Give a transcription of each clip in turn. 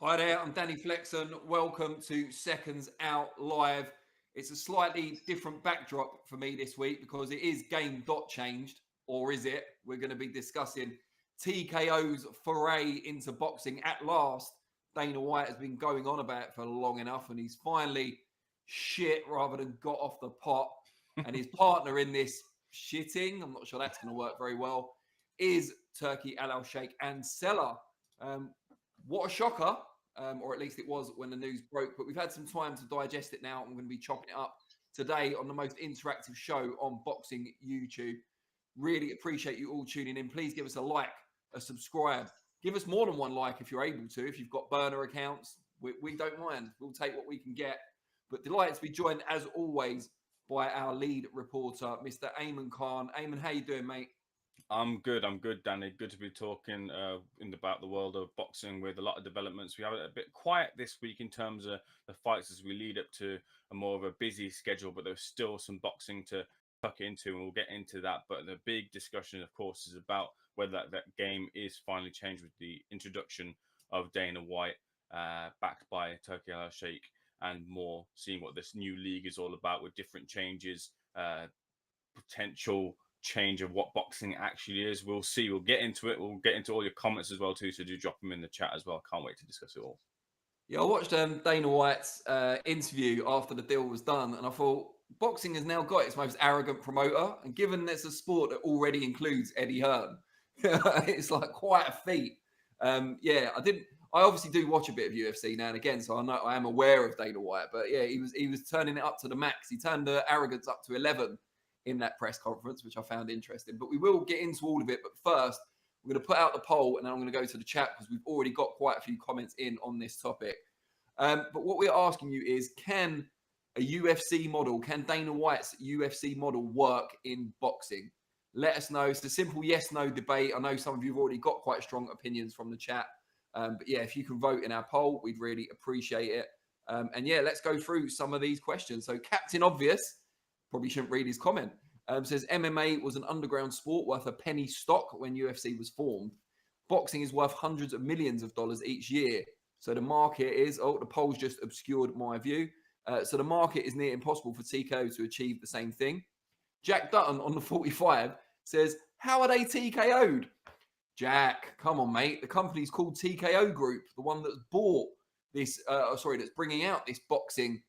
Hi there, I'm Danny Flexen. Welcome to Seconds Out Live. It's a slightly different backdrop for me this week because it is game dot changed, or is it? We're going to be discussing TKO's foray into boxing at last. Dana White has been going on about it for long enough, and he's finally shit rather than got off the pot. And his partner in this shitting, I'm not sure that's going to work very well, is Turki Alalshikh and Seller. What a shocker, or at least it was when the news broke. But we've had some time to digest it now. I'm going to be chopping it up today on the most interactive show on boxing YouTube. Really appreciate you all tuning in. Please give us a like, a subscribe. Give us more than one like if you're able to. If you've got burner accounts, we don't mind. We'll take what we can get. But delighted to be joined, as always, by our lead reporter, Mr. Ayman Khan. Ayman, how you doing, mate? I'm good, Danny. Good to be talking about the world of boxing with a lot of developments. We have it a bit quiet this week in terms of the fights as we lead up to a more of a busy schedule, but there's still some boxing to tuck into, and we'll get into that. But the big discussion, of course, is about whether that game is finally changed with the introduction of Dana White, backed by Turki Alalshikh, and more seeing what this new league is all about with different changes, potential change of what boxing actually is. We'll see. We'll get into it. We'll get into all your comments as well too. So do drop them in the chat as well. Can't wait to discuss it all. Yeah, I watched Dana White's interview after the deal was done, and I thought boxing has now got its most arrogant promoter. And given it's a sport that already includes Eddie Hearn, it's like quite a feat. Yeah, I obviously do watch a bit of UFC now and again, so I know I am aware of Dana White. But yeah, he was turning it up to the max. He turned the arrogance up to 11 in that press conference, which I found interesting. But we will get into all of it. But first, we're going to put out the poll, and then I'm going to go to the chat because we've already got quite a few comments in on this topic. But what we're asking you is, can a UFC model, can Dana White's UFC model work in boxing? Let us know. It's a simple yes-no debate. I know some of you have already got quite strong opinions from the chat. But yeah, if you can vote in our poll, we'd really appreciate it. And yeah, let's go through some of these questions. So Captain Obvious, probably shouldn't read his comment, says MMA was an underground sport worth a penny stock when UFC was formed. Boxing is worth hundreds of millions of dollars each year. So the market is, the polls just obscured my view. So the market is near impossible for TKO to achieve the same thing. Jack Dutton on the 45 says, how are they TKO'd? Jack, come on, mate. The company's called TKO Group, the one that's bought this, that's bringing out this boxing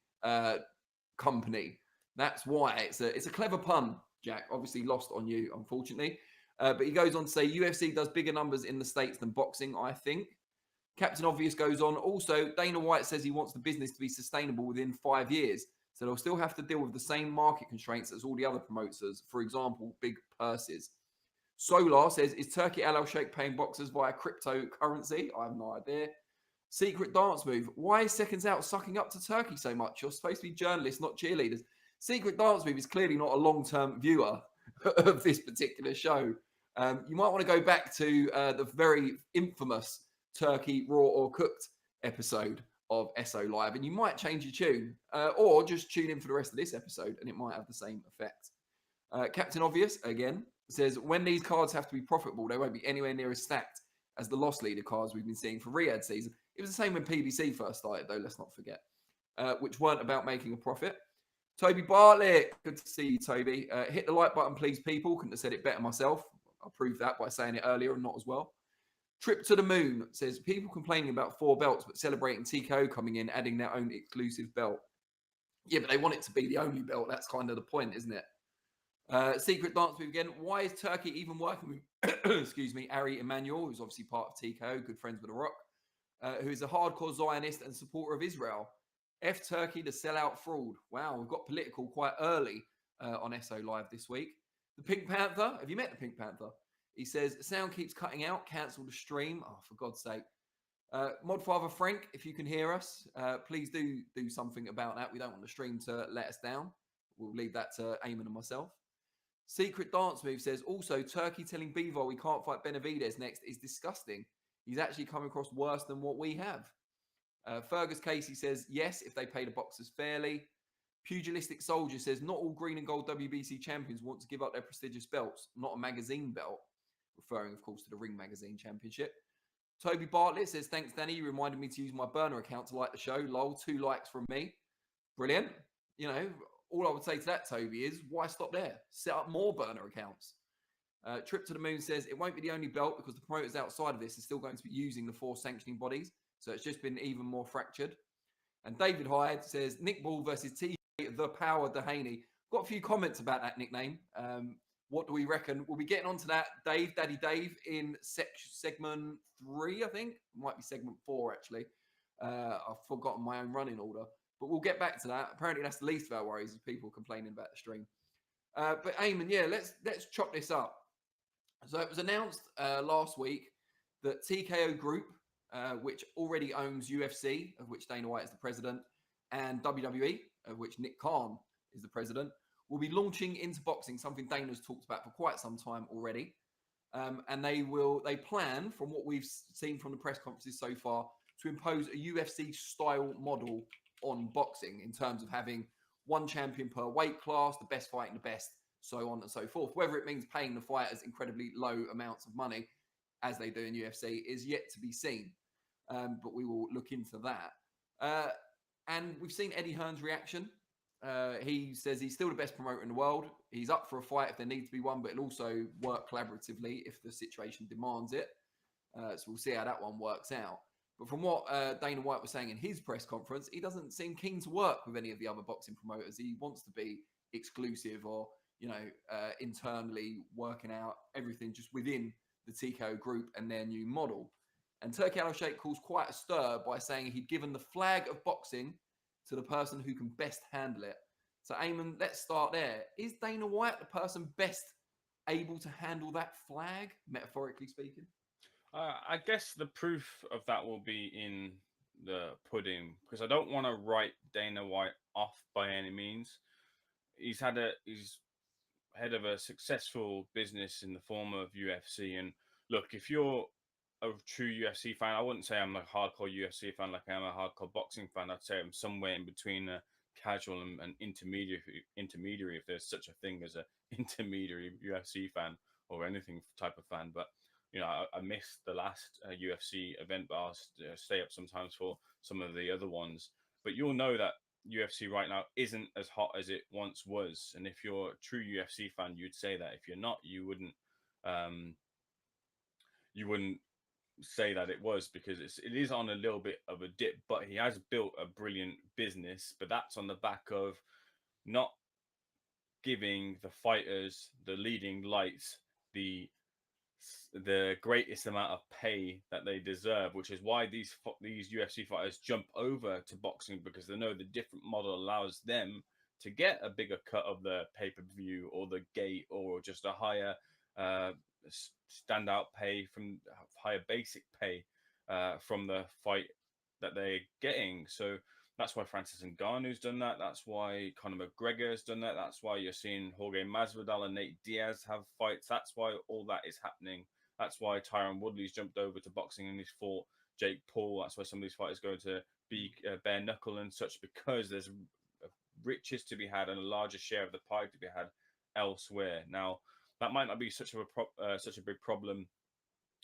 company. That's why. It's a clever pun, Jack. Obviously lost on you, unfortunately. But he goes on to say, UFC does bigger numbers in the States than boxing, I think. Captain Obvious goes on. Also, Dana White says he wants the business to be sustainable within 5 years. So they'll still have to deal with the same market constraints as all the other promoters. For example, big purses. Solar says, is Turki Alalshikh paying boxers via cryptocurrency? I have no idea. Secret dance move. Why is Seconds Out sucking up to Turkey so much? You're supposed to be journalists, not cheerleaders. Secret dance move is clearly not a long-term viewer of this particular show. You might want to go back to the very infamous Turkey Raw or Cooked episode of SO Live, and you might change your tune, or just tune in for the rest of this episode, and it might have the same effect. Captain Obvious, again, says, when these cards have to be profitable, they won't be anywhere near as stacked as the loss leader cards we've been seeing for Riyadh season. It was the same when PBC first started, though, let's not forget, which weren't about making a profit. Toby Bartlett, good to see you, Toby. Hit the like button, please, people. Couldn't have said it better myself. I'll prove that by saying it earlier and not as well. Trip to the Moon says, people complaining about 4 belts, but celebrating TKO coming in, adding their own exclusive belt. Yeah, but they want it to be the only belt. That's kind of the point, isn't it? Secret dance move again. Why is Turkey even working with, excuse me, Ari Emanuel, who's obviously part of TKO, good friends with The Rock, who is a hardcore Zionist and supporter of Israel? F Turkey, the sellout fraud. Wow, we've got political quite early on SO Live this week. The Pink Panther. Have you met the Pink Panther? He says, sound keeps cutting out. Cancel the stream. Oh, for God's sake. Modfather Frank, if you can hear us, please do something about that. We don't want the stream to let us down. We'll leave that to Eamon and myself. Secret Dance Move says, also, Turkey telling Bivol we can't fight Benavidez next is disgusting. He's actually come across worse than what we have. Fergus Casey says, yes, if they pay the boxers fairly. Pugilistic Soldier says, not all green and gold WBC champions want to give up their prestigious belts, not a magazine belt, referring, of course, to the Ring Magazine Championship. Toby Bartlett says, thanks, Danny. You reminded me to use my burner account to like the show. Lol, 2 likes from me. Brilliant. You know, all I would say to that, Toby, is why stop there? Set up more burner accounts. Trip to the Moon says, it won't be the only belt because the promoters outside of this are still going to be using the 4 sanctioning bodies. So it's just been even more fractured. And David Hyde says, Nick Ball versus TJ, the Power Doheny. Got a few comments about that nickname. What do we reckon? We'll be getting onto that, Daddy Dave, in segment 3, I think. It might be segment 4, actually. I've forgotten my own running order. But we'll get back to that. Apparently, that's the least of our worries, is people complaining about the stream. But Ayman, yeah, let's chop this up. So it was announced last week that TKO Group, which already owns UFC, of which Dana White is the president, and WWE, of which Nick Khan is the president, will be launching into boxing, something Dana's talked about for quite some time already. And they plan, from what we've seen from the press conferences so far, to impose a UFC style model on boxing in terms of having 1 champion per weight class, the best fighting the best, so on and so forth. Whether it means paying the fighters incredibly low amounts of money, as they do in UFC, is yet to be seen. But we will look into that. And we've seen Eddie Hearn's reaction. He says he's still the best promoter in the world. He's up for a fight if there needs to be one, but he'll also work collaboratively if the situation demands it. So we'll see how that one works out. But from what Dana White was saying in his press conference, he doesn't seem keen to work with any of the other boxing promoters. He wants to be exclusive or, internally working out everything just within the TKO Group and their new model. And Turki Alalshikh caused quite a stir by saying he'd given the flag of boxing to the person who can best handle it. So, Ayman, let's start there. Is Dana White the person best able to handle that flag, metaphorically speaking? I guess the proof of that will be in the pudding, because I don't want to write Dana White off by any means. He's head of a successful business in the form of UFC. And look, if you're a true UFC fan, I wouldn't say I'm a hardcore UFC fan like I am a hardcore boxing fan. I'd say I'm somewhere in between a casual and intermediary, if there's such a thing as an intermediary UFC fan or anything type of fan. But I missed the last UFC event, but I'll stay up sometimes for some of the other ones. But you'll know that UFC right now isn't as hot as it once was. And if you're a true UFC fan, you'd say that. If you're not, you wouldn't say that it was, because it is on a little bit of a dip. But he has built a brilliant business, but that's on the back of not giving the fighters, the leading lights, the greatest amount of pay that they deserve, which is why these UFC fighters jump over to boxing, because they know the different model allows them to get a bigger cut of the pay-per-view or the gate, or just a higher standout pay, from higher basic pay from the fight that they're getting. So that's why Francis Ngannou's done that. That's why Conor McGregor's done that. That's why you're seeing Jorge Masvidal and Nate Diaz have fights. That's why all that is happening. That's why Tyron Woodley's jumped over to boxing and he's fought Jake Paul. That's why some of these fighters go to be bare knuckle and such, because there's riches to be had and a larger share of the pie to be had elsewhere. Now, that might not be such a big problem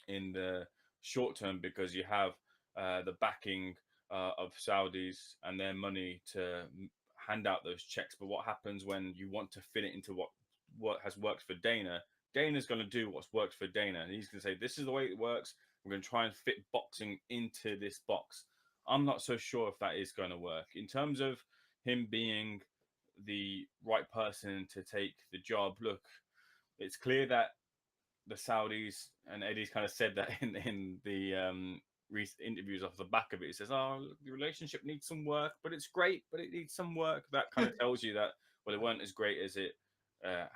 in the short term, because you have the backing of Saudis and their money to hand out those checks. But what happens when you want to fit it into what has worked for Dana? Dana's going to do what's worked for Dana, and he's going to say, this is the way it works. We're going to try and fit boxing into this box. I'm not so sure if that is going to work. In terms of him being the right person to take the job, look, it's clear that the Saudis, and Eddie's kind of said that in the recent interviews off the back of it. He says, the relationship needs some work, but it's great, but it needs some work. That kind of tells you that, well, it weren't as great as it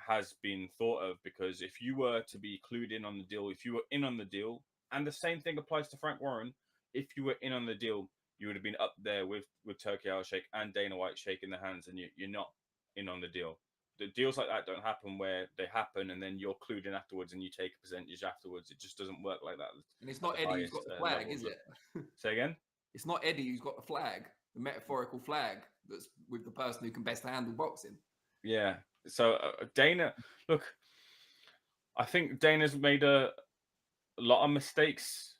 has been thought of, because if you were to be clued in on the deal, if you were in on the deal, and the same thing applies to Frank Warren, if you were in on the deal, you would have been up there with Turki Alalshikh and Dana White shaking their hands, and you're not in on the deal. The deals like that don't happen where they happen and then you're clued in afterwards and you take a percentage afterwards. It just doesn't work like that. And it's not Eddie who's got the flag, is it? Say again? It's not Eddie who's got the flag, the metaphorical flag that's with the person who can best handle boxing. Yeah. So Dana, look, I think Dana's made a lot of mistakes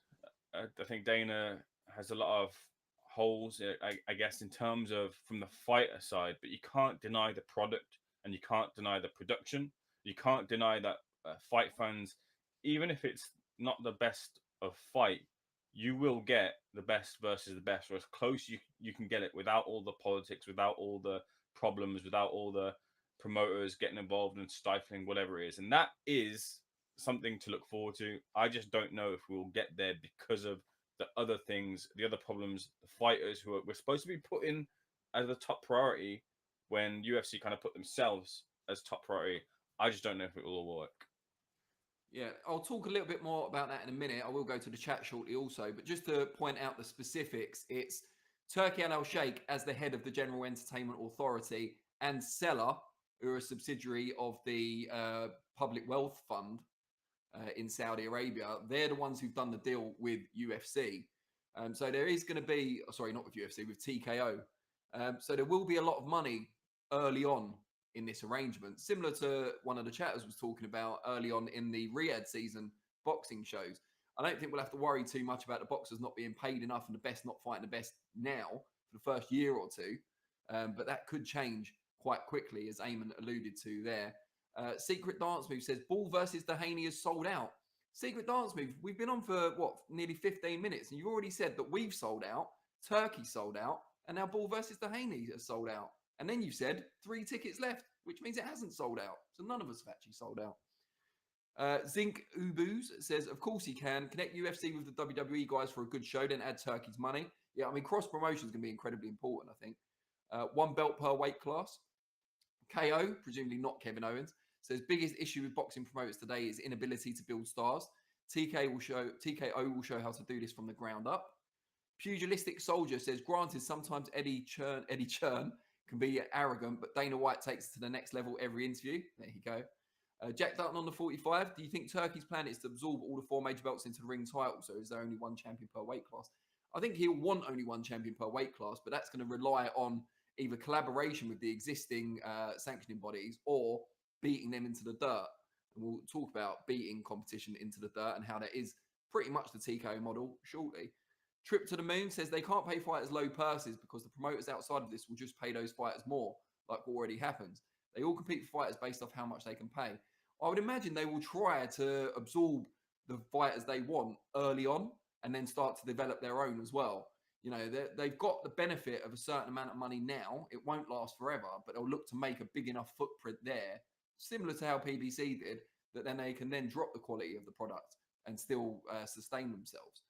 I think Dana has a lot of holes, I guess, in terms of from the fighter side, but you can't deny the product and you can't deny the production. You can't deny that fight fans, even if it's not the best of fight, you will get the best versus the best, or as close you can get it without all the politics, without all the problems, without all the promoters getting involved and stifling whatever it is. And that is something to look forward to. I just don't know if we'll get there because of the other things, the other problems, the fighters who we're supposed to be put in as the top priority when UFC kind of put themselves as top priority. I just don't know if it will all work. Yeah, I'll talk a little bit more about that in a minute. I will go to the chat shortly also, but just to point out the specifics, it's Turki Alalshikh as the head of the General Entertainment Authority and Seller, who are a subsidiary of the Public Wealth Fund in Saudi Arabia. They're the ones who've done the deal with UFC. So there is going to be, sorry, not with UFC, with TKO. So there will be a lot of money early on in this arrangement, similar to one of the chatters was talking about early on in the Riyadh season boxing shows. I don't think we'll have to worry too much about the boxers not being paid enough and the best not fighting the best now for the first year or two. But that could change quite quickly, as Ayman alluded to there. Secret Dance Move says, Ball versus Doheny is sold out. Secret Dance Move, we've been on for, what, nearly 15 minutes, and you already said that we've sold out, Turkey sold out, and now Ball versus Doheny has sold out. And then you said 3 tickets left, which means it hasn't sold out. So none of us have actually sold out. Zinc Ubus says, of course he can. Connect UFC with the WWE guys for a good show, then add Turkey's money. Yeah, I mean, cross-promotion is going to be incredibly important, I think. 1 belt per weight class. KO, presumably not Kevin Owens, says, biggest issue with boxing promoters today is inability to build stars. TKO will show how to do this from the ground up. Pugilistic Soldier says, granted, sometimes Eddie Churn can be arrogant, but Dana White takes it to the next level every interview. There you go. Jack Dutton on the 45. Do you think Turkey's plan is to absorb all the 4 major belts into the ring title? So is there only 1 champion per weight class? I think he'll want only 1 champion per weight class, but that's going to rely on either collaboration with the existing sanctioning bodies or beating them into the dirt. And we'll talk about beating competition into the dirt and how that is pretty much the TKO model shortly. Trip to the Moon says they can't pay fighters low purses because the promoters outside of this will just pay those fighters more, like what already happens. They all compete for fighters based off how much they can pay. I would imagine they will try to absorb the fighters they want early on and then start to develop their own as well. You know, they've got the benefit of a certain amount of money now. It won't last forever, but they'll look to make a big enough footprint there, similar to how PBC did, that then they can then drop the quality of the product and still sustain themselves.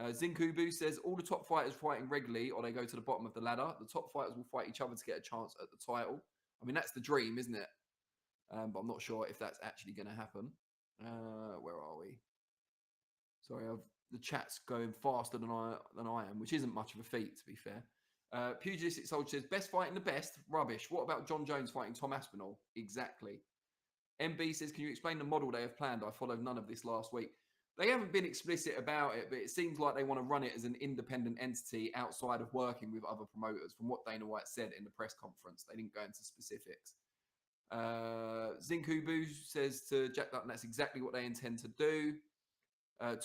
Zinkubu says, all the top fighters fighting regularly or they go to the bottom of the ladder. The top fighters will fight each other to get a chance at the title. I mean, that's the dream, isn't it? But I'm not sure if that's actually going to happen. Where are we? Sorry, the chat's going faster than I am, which isn't much of a feat, to be fair. Pugilistic Soldier says, best fighting the best? Rubbish. What about John Jones fighting Tom Aspinall? Exactly. MB says, can you explain the model they have planned? I followed none of this last week. They haven't been explicit about it, but it seems like they want to run it as an independent entity outside of working with other promoters, from what Dana White said in the press conference. They didn't go into specifics. Zinkubu says to Jack Dutton, that's exactly what they intend to do.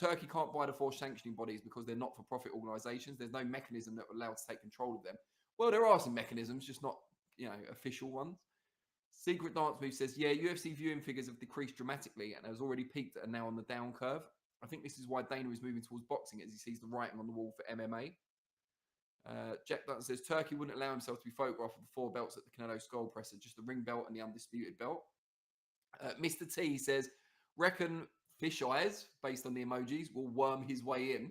Turkey can't buy the 4 sanctioning bodies because they're not-for-profit organisations. There's no mechanism that will allow to take control of them. Well, there are some mechanisms, just not, official ones. Secret Dance Move says, yeah, UFC viewing figures have decreased dramatically and has already peaked and are now on the down curve. I think this is why Dana is moving towards boxing, as he sees the writing on the wall for MMA. Jack Dutton says, Turkey wouldn't allow himself to be photographed with the 4 belts at the Canelo Skull Presser, just the ring belt and the undisputed belt. Mr. T says, reckon fish eyes, based on the emojis, will worm his way in.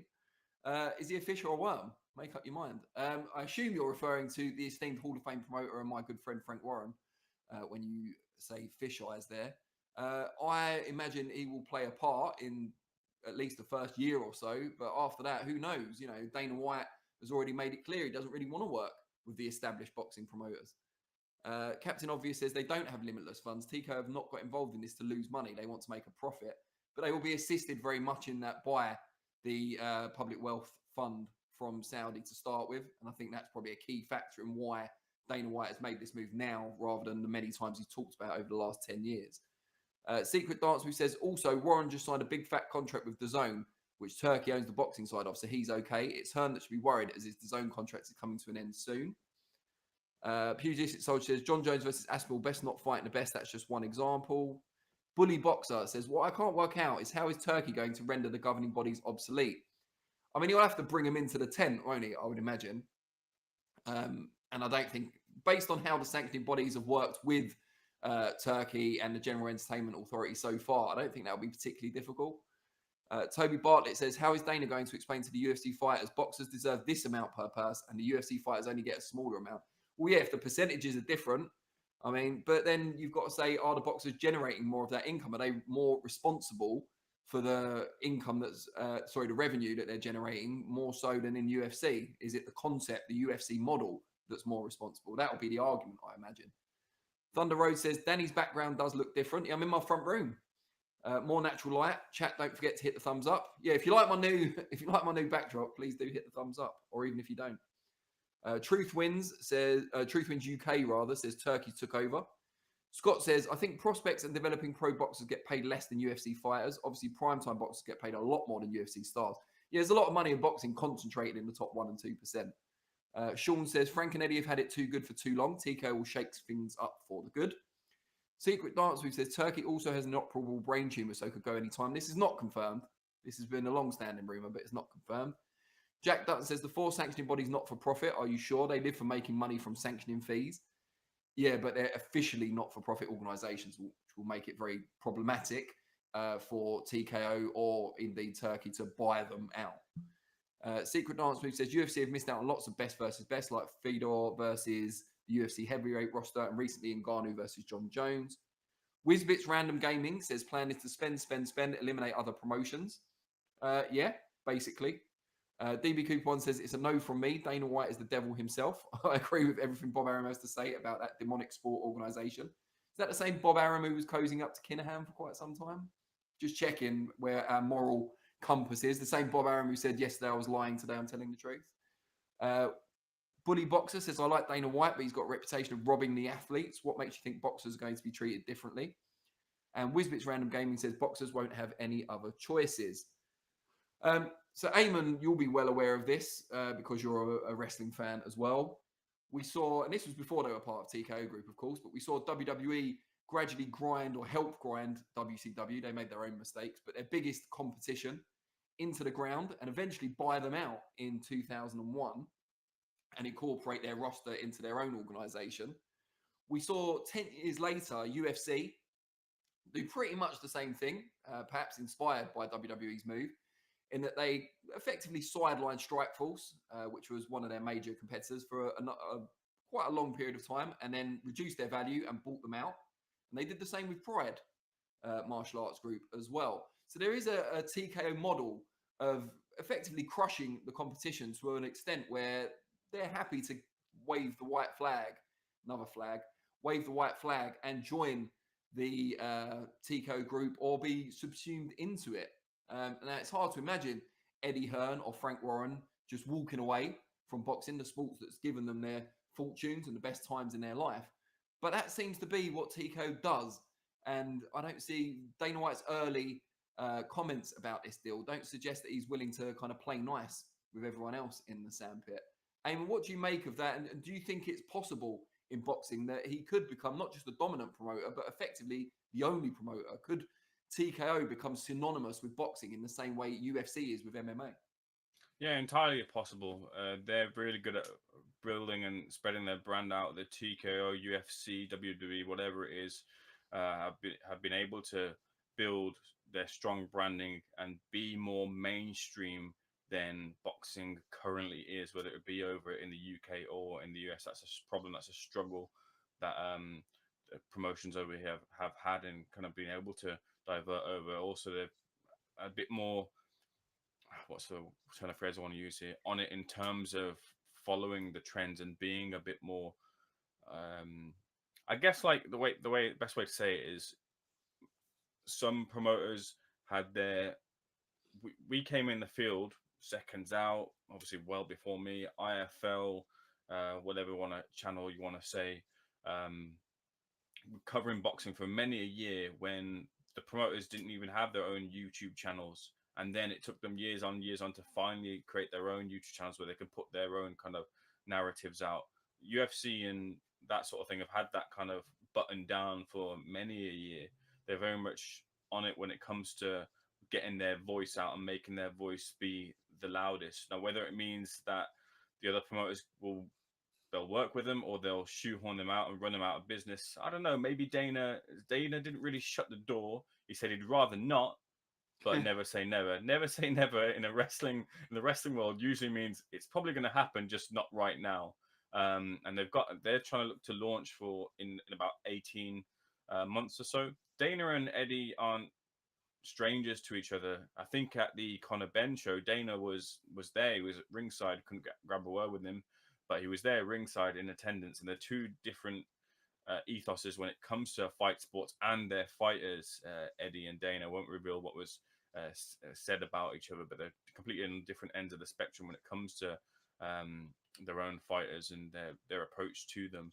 Is he a fish or a worm? Make up your mind. I assume you're referring to the esteemed Hall of Fame promoter and my good friend Frank Warren when you say fish eyes there. I imagine he will play a part in at least the first year or so, but after that, who knows? Dana White has already made it clear he doesn't really want to work with the established boxing promoters. Captain Obvious says they don't have limitless funds. TKO have not got involved in this to lose money. They want to make a profit, but they will be assisted very much in that by the Public Wealth Fund from Saudi to start with. And I think that's probably a key factor in why Dana White has made this move now rather than the many times he's talked about over the last 10 years. Secret Dance, who says, also, Warren just signed a big fat contract with DAZN. which Turkey owns the boxing side of, so he's okay. It's Hearn that should be worried, as his DAZN contract is coming to an end soon. Pugilistic Soldier says, John Jones versus Aspinall, best not fighting the best. That's just one example. Bully Boxer says, what I can't work out is how is Turkey going to render the governing bodies obsolete? I mean, he'll have to bring them into the tent, won't he? I would imagine. And I don't think, based on how the sanctioning bodies have worked with Turkey and the General Entertainment Authority so far, I don't think that'll be particularly difficult. Toby Bartlett says, how is Dana going to explain to the UFC fighters boxers deserve this amount per purse and the UFC fighters only get a smaller amount? Well, yeah, if the percentages are different, I mean, but then you've got to say, are the boxers generating more of that income? Are they more responsible for the income that's, the revenue that they're generating more so than in UFC? Is it the concept, the UFC model that's more responsible? That will be the argument, I imagine. Thunder Road says, Danny's background does look different. Yeah, I'm in my front room. More natural light. Chat, don't forget to hit the thumbs up. Yeah, if you like my new backdrop, please do hit the thumbs up, or even if you don't. Truth Wins says, Truth Wins UK rather says Turkey took over. Scott says, I think prospects and developing pro boxers get paid less than UFC fighters. Obviously, primetime boxers get paid a lot more than UFC stars. Yeah, there's a lot of money in boxing concentrated in the top 1% and 2%. Sean says, Frank and Eddie have had it too good for too long. TKO will shake things up for the good. Secret Dance who says, Turkey also has an operable brain tumour, so could go anytime. This is not confirmed. This has been a long-standing rumour, but it's not confirmed. Jack Dutton says, the four sanctioning bodies not for profit. Are you sure? They live for making money from sanctioning fees. Yeah, but they're officially not-for-profit organisations, which will make it very problematic for TKO or indeed Turkey to buy them out. Secret Dance Move says, UFC have missed out on lots of best versus best, like Fedor versus the UFC heavyweight roster, and recently Ngannou versus John Jones. Wizbits Random Gaming says, plan is to spend, eliminate other promotions. Yeah, basically. DB Coupon says, it's a no from me. Dana White is the devil himself. I agree with everything Bob Arum has to say about that demonic sport organisation. Is that the same Bob Arum who was cozying up to Kinahan for quite some time? Just checking where our moral compass is. The same Bob Arum who said, yesterday I was lying, today I'm telling the truth. Bully Boxer says, I like Dana White, but he's got a reputation of robbing the athletes. What makes you think boxers are going to be treated differently? And Wizbits Random Gaming says, boxers won't have any other choices. So, Ayman, you'll be well aware of this because you're a wrestling fan as well. We saw, and this was before they were part of TKO Group, of course, but we saw WWE gradually grind or help grind WCW. They made their own mistakes, but their biggest competition into the ground and eventually buy them out in 2001 and incorporate their roster into their own organization. We saw 10 years later, UFC do pretty much the same thing, perhaps inspired by WWE's move, in that they effectively sidelined Strikeforce, which was one of their major competitors, for quite a long period of time, and then reduced their value and bought them out. And they did the same with Pride martial arts group as well. So there is a TKO model of effectively crushing the competition to an extent where they're happy to wave the white flag, wave the white flag and join the TKO group or be subsumed into it. Now, it's hard to imagine Eddie Hearn or Frank Warren just walking away from boxing, the sports that's given them their fortunes and the best times in their life. But that seems to be what TKO does. And I don't see Dana White's early comments about this deal don't suggest that he's willing to kind of play nice with everyone else in the sandpit. Eamon, what do you make of that? And do you think it's possible in boxing that he could become not just the dominant promoter, but effectively the only promoter? Could TKO become synonymous with boxing in the same way UFC is with MMA? Yeah, entirely possible. They're really good at building and spreading their brand out. The TKO, UFC, WWE, whatever it is, have been able to build their strong branding and be more mainstream than boxing currently is, whether it be over in the UK or in the US. That's a problem. That's a struggle that promotions over here have had and kind of been able to divert over. Also, they're a bit more, what's the kind of phrase I want to use here, on it in terms of following the trends and being a bit more, I guess, like the best way to say it is, some promoters had their, we came in the field, SecondsOut, obviously well before me, IFL, whatever channel you want to say, covering boxing for many a year when the promoters didn't even have their own YouTube channels And then it took them years on to finally create their own YouTube channels where they could put their own kind of narratives out. UFC and that sort of thing have had that kind of button down for many a year. They're very much on it when it comes to getting their voice out and making their voice be the loudest. Now, whether it means that the other promoters they'll work with them or they'll shoehorn them out and run them out of business, I don't know. Maybe Dana didn't really shut the door. He said he'd rather not, but never say never. Never say never in the wrestling world usually means it's probably going to happen, just not right now. And they're trying to look to launch for in about 18 months or so. Dana and Eddie aren't strangers to each other. I think at the Conor Benn show, Dana was there. He was at ringside, couldn't grab a word with him, but he was there ringside in attendance. And they're two different ethoses when it comes to fight sports and their fighters. Eddie and Dana won't reveal what was said about each other, but they're completely on different ends of the spectrum when it comes to their own fighters and their approach to them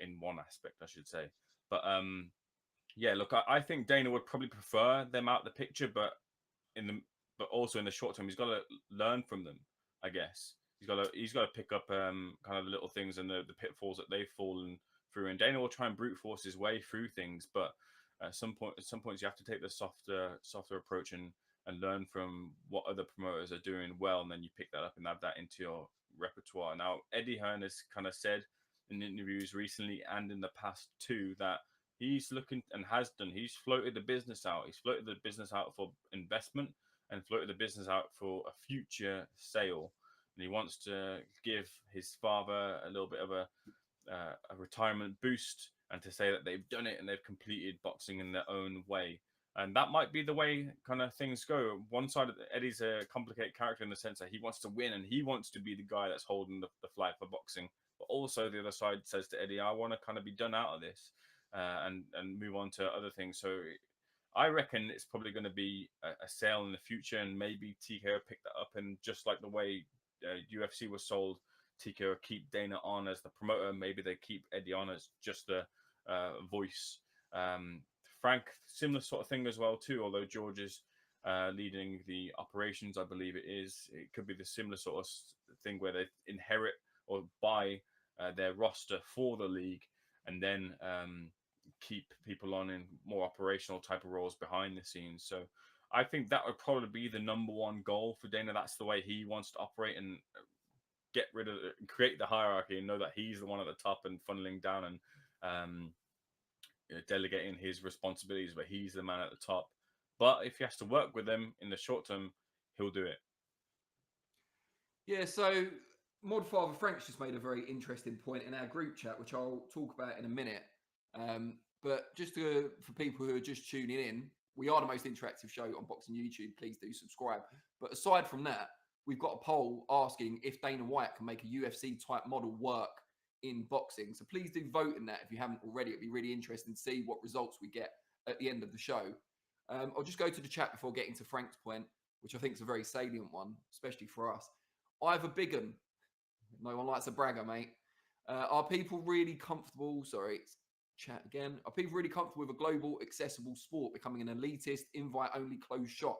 in one aspect, I should say. But yeah, look, I think Dana would probably prefer them out the picture, but also in the short term, he's got to learn from them. I guess he's got to pick up kind of the little things and the pitfalls that they've fallen through. And Dana will try and brute force his way through things, but at some points you have to take the softer approach and learn from what other promoters are doing well, and then you pick that up and add that into your repertoire. Now, Eddie Hearn has kind of said in interviews recently and in the past too that he's looking and has done. He's floated the business out. He's floated the business out for investment and floated the business out for a future sale. And he wants to give his father a little bit of a retirement boost and to say that they've done it and they've completed boxing in their own way. And that might be the way kind of things go. One side of Eddie's a complicated character in the sense that he wants to win and he wants to be the guy that's holding the flag for boxing. But also the other side says to Eddie, I want to kind of be done out of this. And move on to other things. So I reckon it's probably going to be a sale in the future, and maybe TKO pick that up. And just like the way UFC was sold, TKO keep Dana on as the promoter. Maybe they keep Eddie on as just the voice. Frank, similar sort of thing as well too. Although George is leading the operations, I believe it is. It could be the similar sort of thing where they inherit or buy their roster for the league, and then keep people on in more operational type of roles behind the scenes. So I think that would probably be the number one goal for Dana. That's the way he wants to operate and create the hierarchy and know that he's the one at the top and funneling down and delegating his responsibilities, but he's the man at the top. But if he has to work with them in the short term, he'll do it. Yeah, so Mod Father Frank's just made a very interesting point in our group chat, which I'll talk about in a minute. But just for people who are just tuning in, we are the most interactive show on boxing YouTube. Please do subscribe. But aside from that, we've got a poll asking if Dana White can make a UFC type model work in boxing. So please do vote in that if you haven't already. It'd be really interesting to see what results we get at the end of the show. I'll just go to the chat before getting to Frank's point, which I think is a very salient one, especially for us. Ivor Bigham. No one likes a bragger, mate. Are people really comfortable? Sorry, chat again. Are people really comfortable with a global, accessible sport becoming an elitist, invite-only closed shop?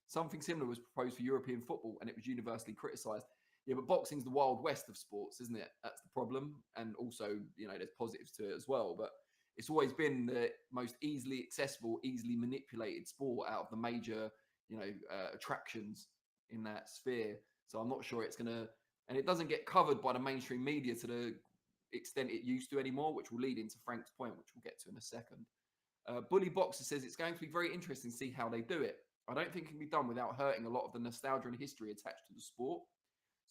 Something similar was proposed for European football, and it was universally criticised. Yeah, but boxing's the Wild West of sports, isn't it? That's the problem. And also, there's positives to it as well. But it's always been the most easily accessible, easily manipulated sport out of the major, attractions in that sphere. So I'm not sure it's going to... And it doesn't get covered by the mainstream media to the extent it used to anymore, which will lead into Frank's point, which we'll get to in a second. Bully Boxer says it's going to be very interesting to see how they do it. I don't think it can be done without hurting a lot of the nostalgia and history attached to the sport.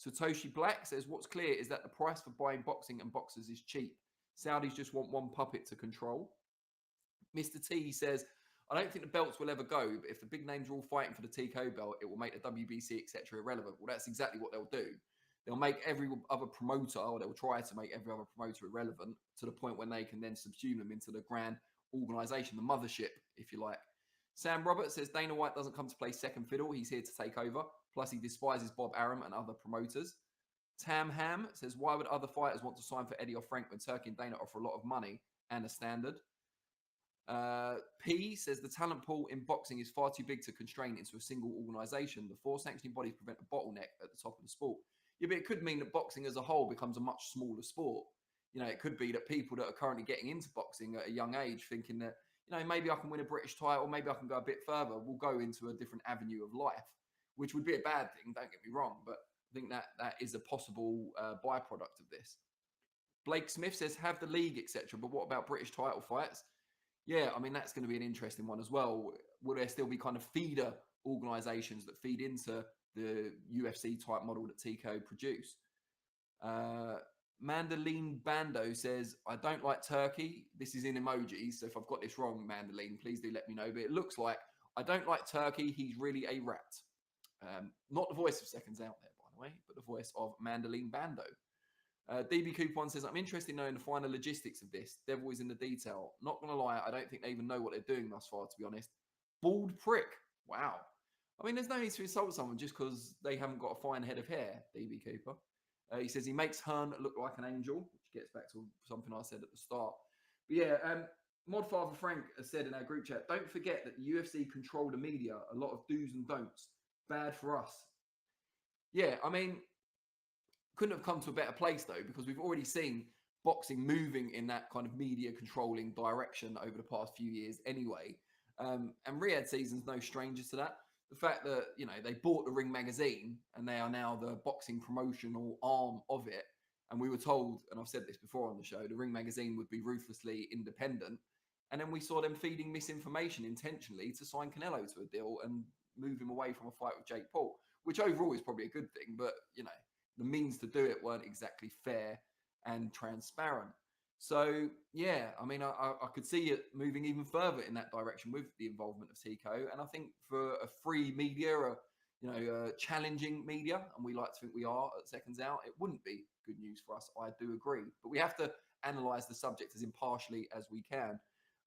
Satoshi Black says what's clear is that the price for buying boxing and boxers is cheap. Saudis just want one puppet to control. Mr. T says, I don't think the belts will ever go, but if the big names are all fighting for the TKO belt, it will make the WBC, etc. irrelevant. Well, that's exactly what they'll do. They'll make every other promoter, or they'll try to make every other promoter irrelevant to the point when they can then subsume them into the grand organisation, the mothership, if you like. Sam Roberts says Dana White doesn't come to play second fiddle. He's here to take over. Plus, he despises Bob Arum and other promoters. Tam Ham says, why would other fighters want to sign for Eddie or Frank when Turki and Dana offer a lot of money and a standard? P says the talent pool in boxing is far too big to constrain into a single organisation. The 4 sanctioning bodies prevent a bottleneck at the top of the sport. Yeah, but it could mean that boxing as a whole becomes a much smaller sport. It could be that people that are currently getting into boxing at a young age thinking that, maybe I can win a British title, maybe I can go a bit further, will go into a different avenue of life, which would be a bad thing, don't get me wrong, but I think that is a possible byproduct of this. Blake Smith says, have the league, etc., but what about British title fights? Yeah, I mean, that's going to be an interesting one as well. Will there still be kind of feeder organisations that feed into the UFC type model that TKO produce? Mandaline Bando says, I don't like Turkey. This is in emojis, so if I've got this wrong, Mandaline, please do let me know. But it looks like I don't like Turkey. He's really a rat. Not the voice of Seconds Out there, by the way, but the voice of Mandaline Bando. DB Coupon says, I'm interested in knowing the finer logistics of this. Devil is in the detail. Not going to lie, I don't think they even know what they're doing thus far, to be honest. Bald prick. Wow. I mean, there's no need to insult someone just because they haven't got a fine head of hair, DB Cooper. He says he makes Hearn look like an angel, which gets back to something I said at the start. But yeah, Modfather Frank has said in our group chat, don't forget that the UFC control the media. A lot of do's and don'ts. Bad for us. Yeah, I mean, couldn't have come to a better place though, because we've already seen boxing moving in that kind of media controlling direction over the past few years anyway. And Riyadh season's no stranger to that. The fact that, they bought the Ring magazine and they are now the boxing promotional arm of it. And we were told, and I've said this before on the show, the Ring magazine would be ruthlessly independent. And then we saw them feeding misinformation intentionally to sign Canelo to a deal and move him away from a fight with Jake Paul, which overall is probably a good thing. But, the means to do it weren't exactly fair and transparent. So, yeah, I mean, I could see it moving even further in that direction with the involvement of TKO. And I think for a free media, challenging media, and we like to think we are at Seconds Out, it wouldn't be good news for us. I do agree. But we have to analyse the subject as impartially as we can.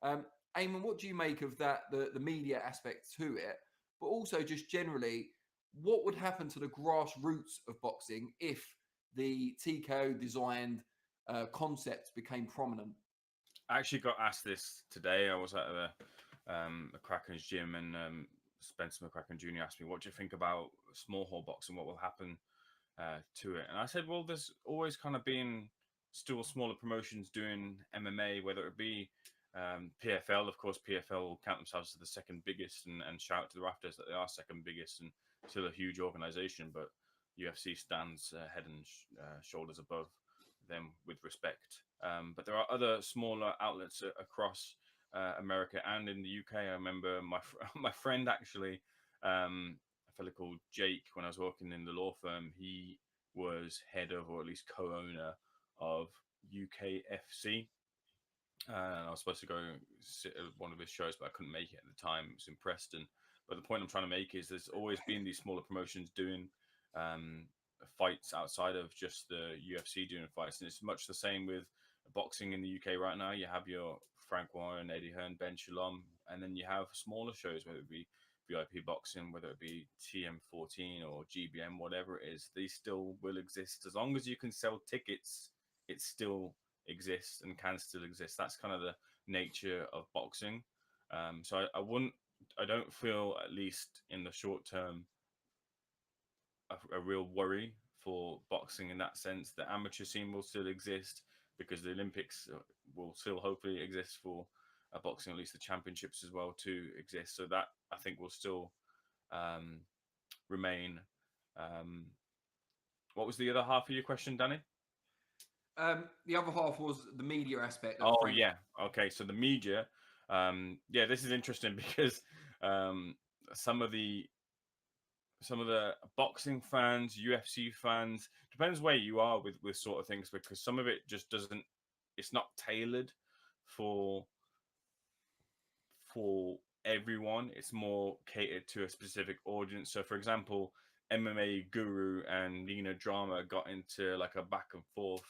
Ayman, what do you make of that, the media aspect to it, but also just generally, what would happen to the grassroots of boxing if the TKO designed concepts became prominent? I actually got asked this today. I was at the Kraken's gym, and Spencer McCracken Jr. asked me, what do you think about small hall boxing? What will happen to it? And I said, well, there's always kind of been still smaller promotions doing MMA, whether it be PFL. Of course, PFL will count themselves as the second biggest and shout to the rafters that they are second biggest and still a huge organization, but UFC stands head and shoulders above them with respect. But there are other smaller outlets across America and in the UK. I remember my friend actually, a fellow called Jake, when I was working in the law firm, he was head of, or at least co-owner of UKFC. And I was supposed to go sit at one of his shows, but I couldn't make it at the time. It was in Preston. But the point I'm trying to make is there's always been these smaller promotions doing fights outside of just the UFC doing fights. And it's much the same with boxing in the UK right now. You have your Frank Warren, Eddie Hearn, Ben Shalom, and then you have smaller shows, whether it be VIP boxing, whether it be TM14 or GBM, whatever it is. These still will exist. As long as you can sell tickets, it still exists and can still exist. That's kind of the nature of boxing. So I don't feel, at least in the short term, a real worry for boxing in that sense. The amateur scene will still exist because the Olympics will still hopefully exist for boxing, at least the championships as well to exist. So that I think will still remain. What was the other half of your question, Danny? The other half was the media aspect. Oh, yeah. Okay, so the media. Yeah, this is interesting because some of the boxing fans, UFC fans, depends where you are with sort of things, because some of it just doesn't, it's not tailored for everyone. It's more catered to a specific audience. So for example, MMA Guru and Nina Drama got into like a back and forth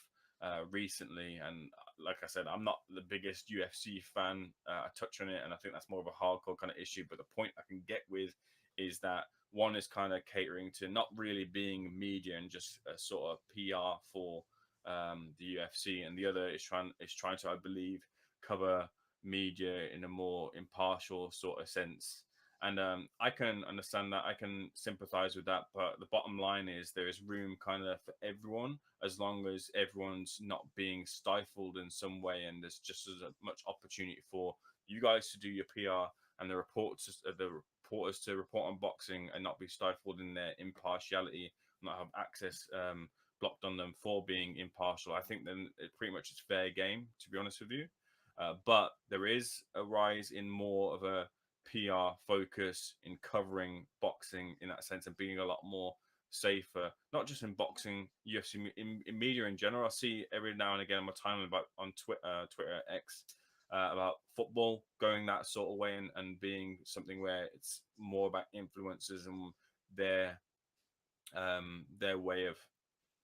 recently, and like I said, I'm not the biggest UFC fan. I touch on it, and I think that's more of a hardcore kind of issue, but the point I can get with is that one is kind of catering to not really being media and just a sort of PR for the UFC, and the other is trying to, I believe, cover media in a more impartial sort of sense. And I can understand that. I can sympathize with that. But the bottom line is there is room kind of for everyone, as long as everyone's not being stifled in some way. And there's just as much opportunity for you guys to do your PR and the reporters to report on boxing and not be stifled in their impartiality, not have access blocked on them for being impartial. I think then it pretty much is fair game, to be honest with you. But there is a rise in more of a PR focus in covering boxing in that sense and being a lot more safer, not just in boxing, UFC, in media in general. I see every now and again on my timeline about on Twitter X, about football going that sort of way and being something where it's more about influencers and their way of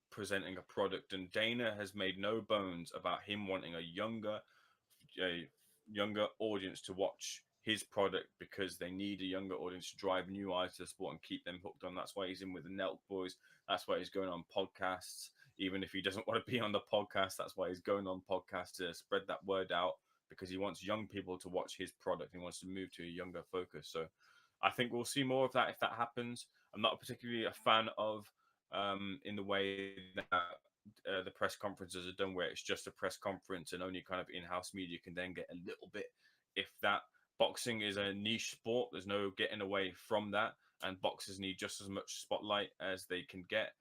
presenting a product. And Dana has made no bones about him wanting a younger audience to watch his product, because they need a younger audience to drive new eyes to the sport and keep them hooked on. That's why he's in with the Nelk boys. That's why he's going on podcasts. Even if he doesn't want to be on the podcast, that's why he's going on podcasts to spread that word out, because he wants young people to watch his product. He wants to move to a younger focus. So I think we'll see more of that if that happens. I'm not particularly a fan of in the way that the press conferences are done, where it's just a press conference and only kind of in-house media can then get a little bit, if that. Boxing is a niche sport. There's no getting away from that, and boxers need just as much spotlight as they can get.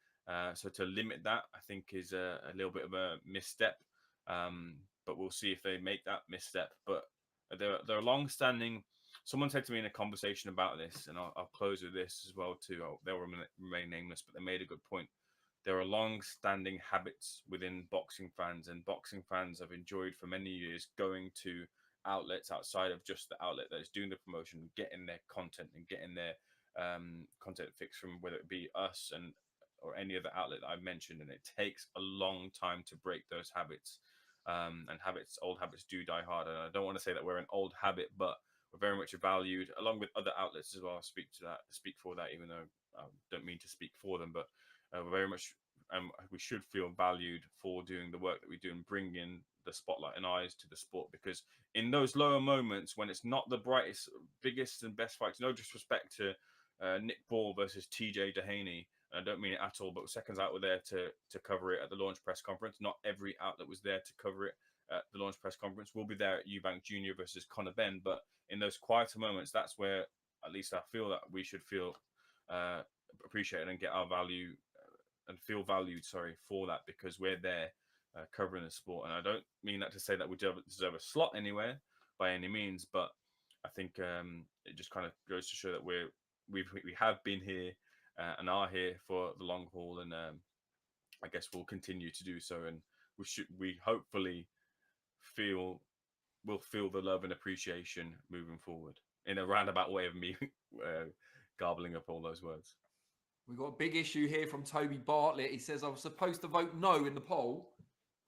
So to limit that, I think, is a little bit of a misstep. But we'll see if they make that misstep. But they're a long-standing. Someone said to me in a conversation about this, and I'll close with this as well too. They'll remain nameless, but they made a good point. There are long-standing habits within boxing fans, and boxing fans have enjoyed for many years going to outlets outside of just the outlet that is doing the promotion, getting their content and getting their content fix from whether it be us or any other outlet that I've mentioned. And it takes a long time to break those habits. And old habits do die hard. And I don't want to say that we're an old habit, but we're very much valued along with other outlets as well. I'll speak for that, even though I don't mean to speak for them, but we're very much, we should feel valued for doing the work that we do and bring in the spotlight and eyes to the sport. Because in those lower moments when it's not the brightest, biggest and best fights, no disrespect to Nick Ball versus TJ Doheny, and I don't mean it at all, but SecondsOut were there to cover it at the launch press conference. Not every outlet was there to cover it at the launch press conference. We'll be there at Eubank Jr versus Conor Benn, but in those quieter moments, that's where at least I feel that we should feel appreciated and get our value and feel valued, for that, because we're there covering the sport. And I don't mean that to say that we deserve a slot anywhere by any means, but I think it just kind of goes to show that we have been here and are here for the long haul, and I guess we'll continue to do so. And we hopefully we'll feel the love and appreciation moving forward, in a roundabout way of me garbling up all those words. We've got a big issue here from Toby Bartlett. He says, I was supposed to vote no in the poll,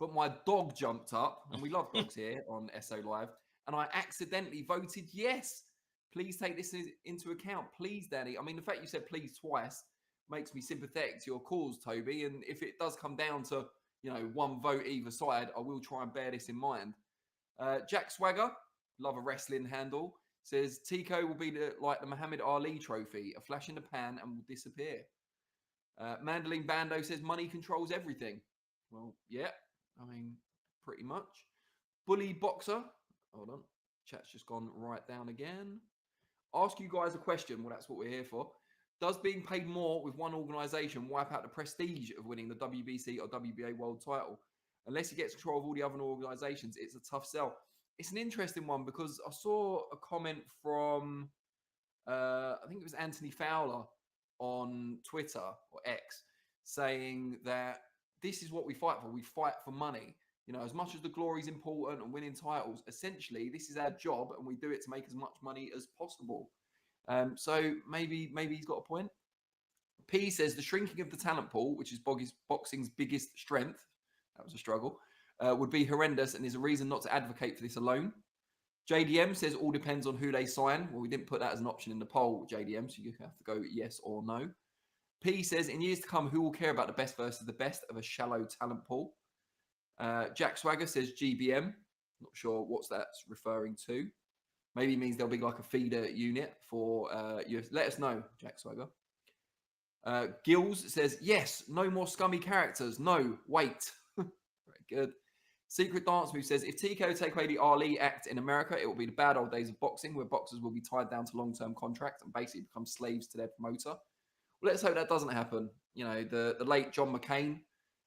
but my dog jumped up, and we love dogs here on SO Live, and I accidentally voted yes. Please take this into account. Please, Danny. I mean, the fact you said please twice makes me sympathetic to your cause, Toby. And if it does come down to, one vote either side, I will try and bear this in mind. Jack Swagger, love a wrestling handle, says TKO will be like the Muhammad Ali trophy, a flash in the pan and will disappear. Mandolin Bando says money controls everything. Well, yeah, I mean, pretty much. Bully Boxer, hold on, chat's just gone right down again. Ask you guys a question. Well, that's what we're here for. Does being paid more with one organisation wipe out the prestige of winning the WBC or WBA world title? Unless he gets control of all the other organisations, it's a tough sell. It's an interesting one, because I saw a comment from, I think it was Anthony Fowler on Twitter or X, saying that this is what we fight for. We fight for money. As much as the glory is important and winning titles, essentially, this is our job, and we do it to make as much money as possible. So maybe he's got a point. P says the shrinking of the talent pool, which is boxing's biggest strength, that was a struggle, would be horrendous and is a reason not to advocate for this alone. JDM says all depends on who they sign. Well, we didn't put that as an option in the poll, JDM, so you have to go yes or no. P says in years to come, who will care about the best versus the best of a shallow talent pool? Jack Swagger says GBM. Not sure what that's referring to. Maybe it means there'll be like a feeder unit for you. Let us know, Jack Swagger. Gills says, yes, no more scummy characters. No, wait. Very good. Secret Dance Move says, if TKO take away the Ali Act in America, it will be the bad old days of boxing, where boxers will be tied down to long-term contracts and basically become slaves to their promoter. Well, let's hope that doesn't happen. You know, the late John McCain,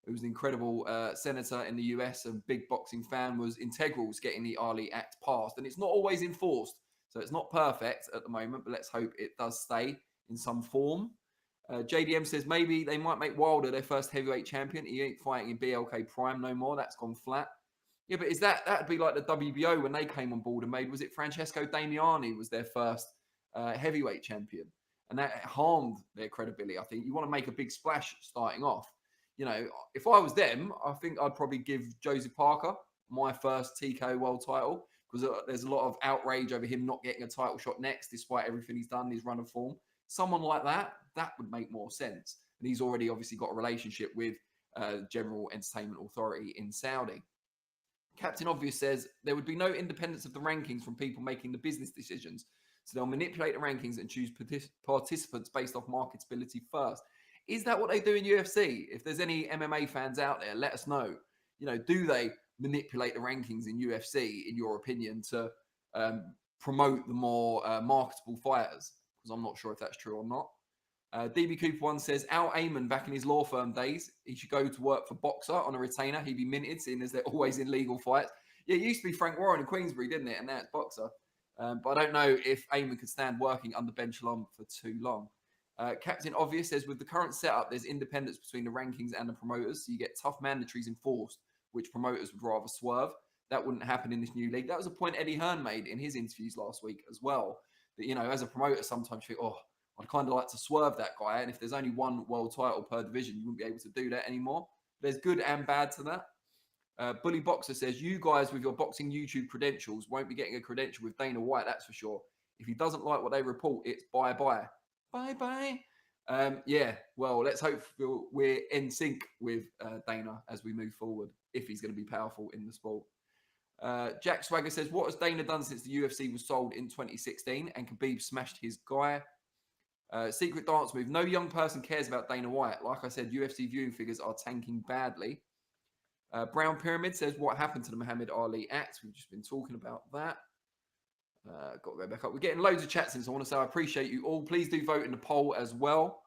who was an incredible senator in the US and big boxing fan, was integral to getting the Ali Act passed. And it's not always enforced, so it's not perfect at the moment, but let's hope it does stay in some form. JDM says maybe they might make Wilder their first heavyweight champion. He ain't fighting in BLK Prime no more. That's gone flat. Yeah, but is that'd be like the WBO when they came on board and made, was it Francesco Damiani was their first heavyweight champion? And that harmed their credibility. I think you want to make a big splash starting off. You know, if I was them, I think I'd probably give Josie Parker my first TKO world title, because there's a lot of outrage over him not getting a title shot next, despite everything he's done, his run of form. Someone like that would make more sense. And he's already obviously got a relationship with General Entertainment Authority in Saudi. Captain Obvious says there would be no independence of the rankings from people making the business decisions. So they'll manipulate the rankings and choose participants based off marketability first. Is that what they do in UFC? If there's any MMA fans out there, let us know. You know, do they manipulate the rankings in UFC, in your opinion, to promote the more marketable fighters? Because I'm not sure if that's true or not. DB Cooper 1 says, Al Ayman back in his law firm days, he should go to work for Boxer on a retainer. He'd be minted, seeing as they're always in legal fights. Yeah, it used to be Frank Warren in Queensbury, didn't it? And now it's Boxer. But I don't know if Ayman could stand working under Ben Shalom for too long. Captain Obvious says, with the current setup, there's independence between the rankings and the promoters, so you get tough mandatories enforced, which promoters would rather swerve. That wouldn't happen in this new league. That was a point Eddie Hearn made in his interviews last week as well. That, you know, as a promoter, sometimes you think, oh, I'd kind of like to swerve that guy. And if there's only one world title per division, you wouldn't be able to do that anymore. There's good and bad to that. Bully Boxer says, you guys with your boxing YouTube credentials won't be getting a credential with Dana White, that's for sure. If he doesn't like what they report, it's bye-bye. Bye-bye. Yeah, well, let's hope we're in sync with Dana as we move forward, if he's going to be powerful in the sport. Jack Swagger says, what has Dana done since the UFC was sold in 2016 and Khabib smashed his guy? Secret Dance Move. No young person cares about Dana White. Like I said, UFC viewing figures are tanking badly. Brown Pyramid says, what happened to the Muhammad Ali Act? We've just been talking about that. Got to go back up. We're getting loads of chats in, so I want to say I appreciate you all. Please do vote in the poll as well.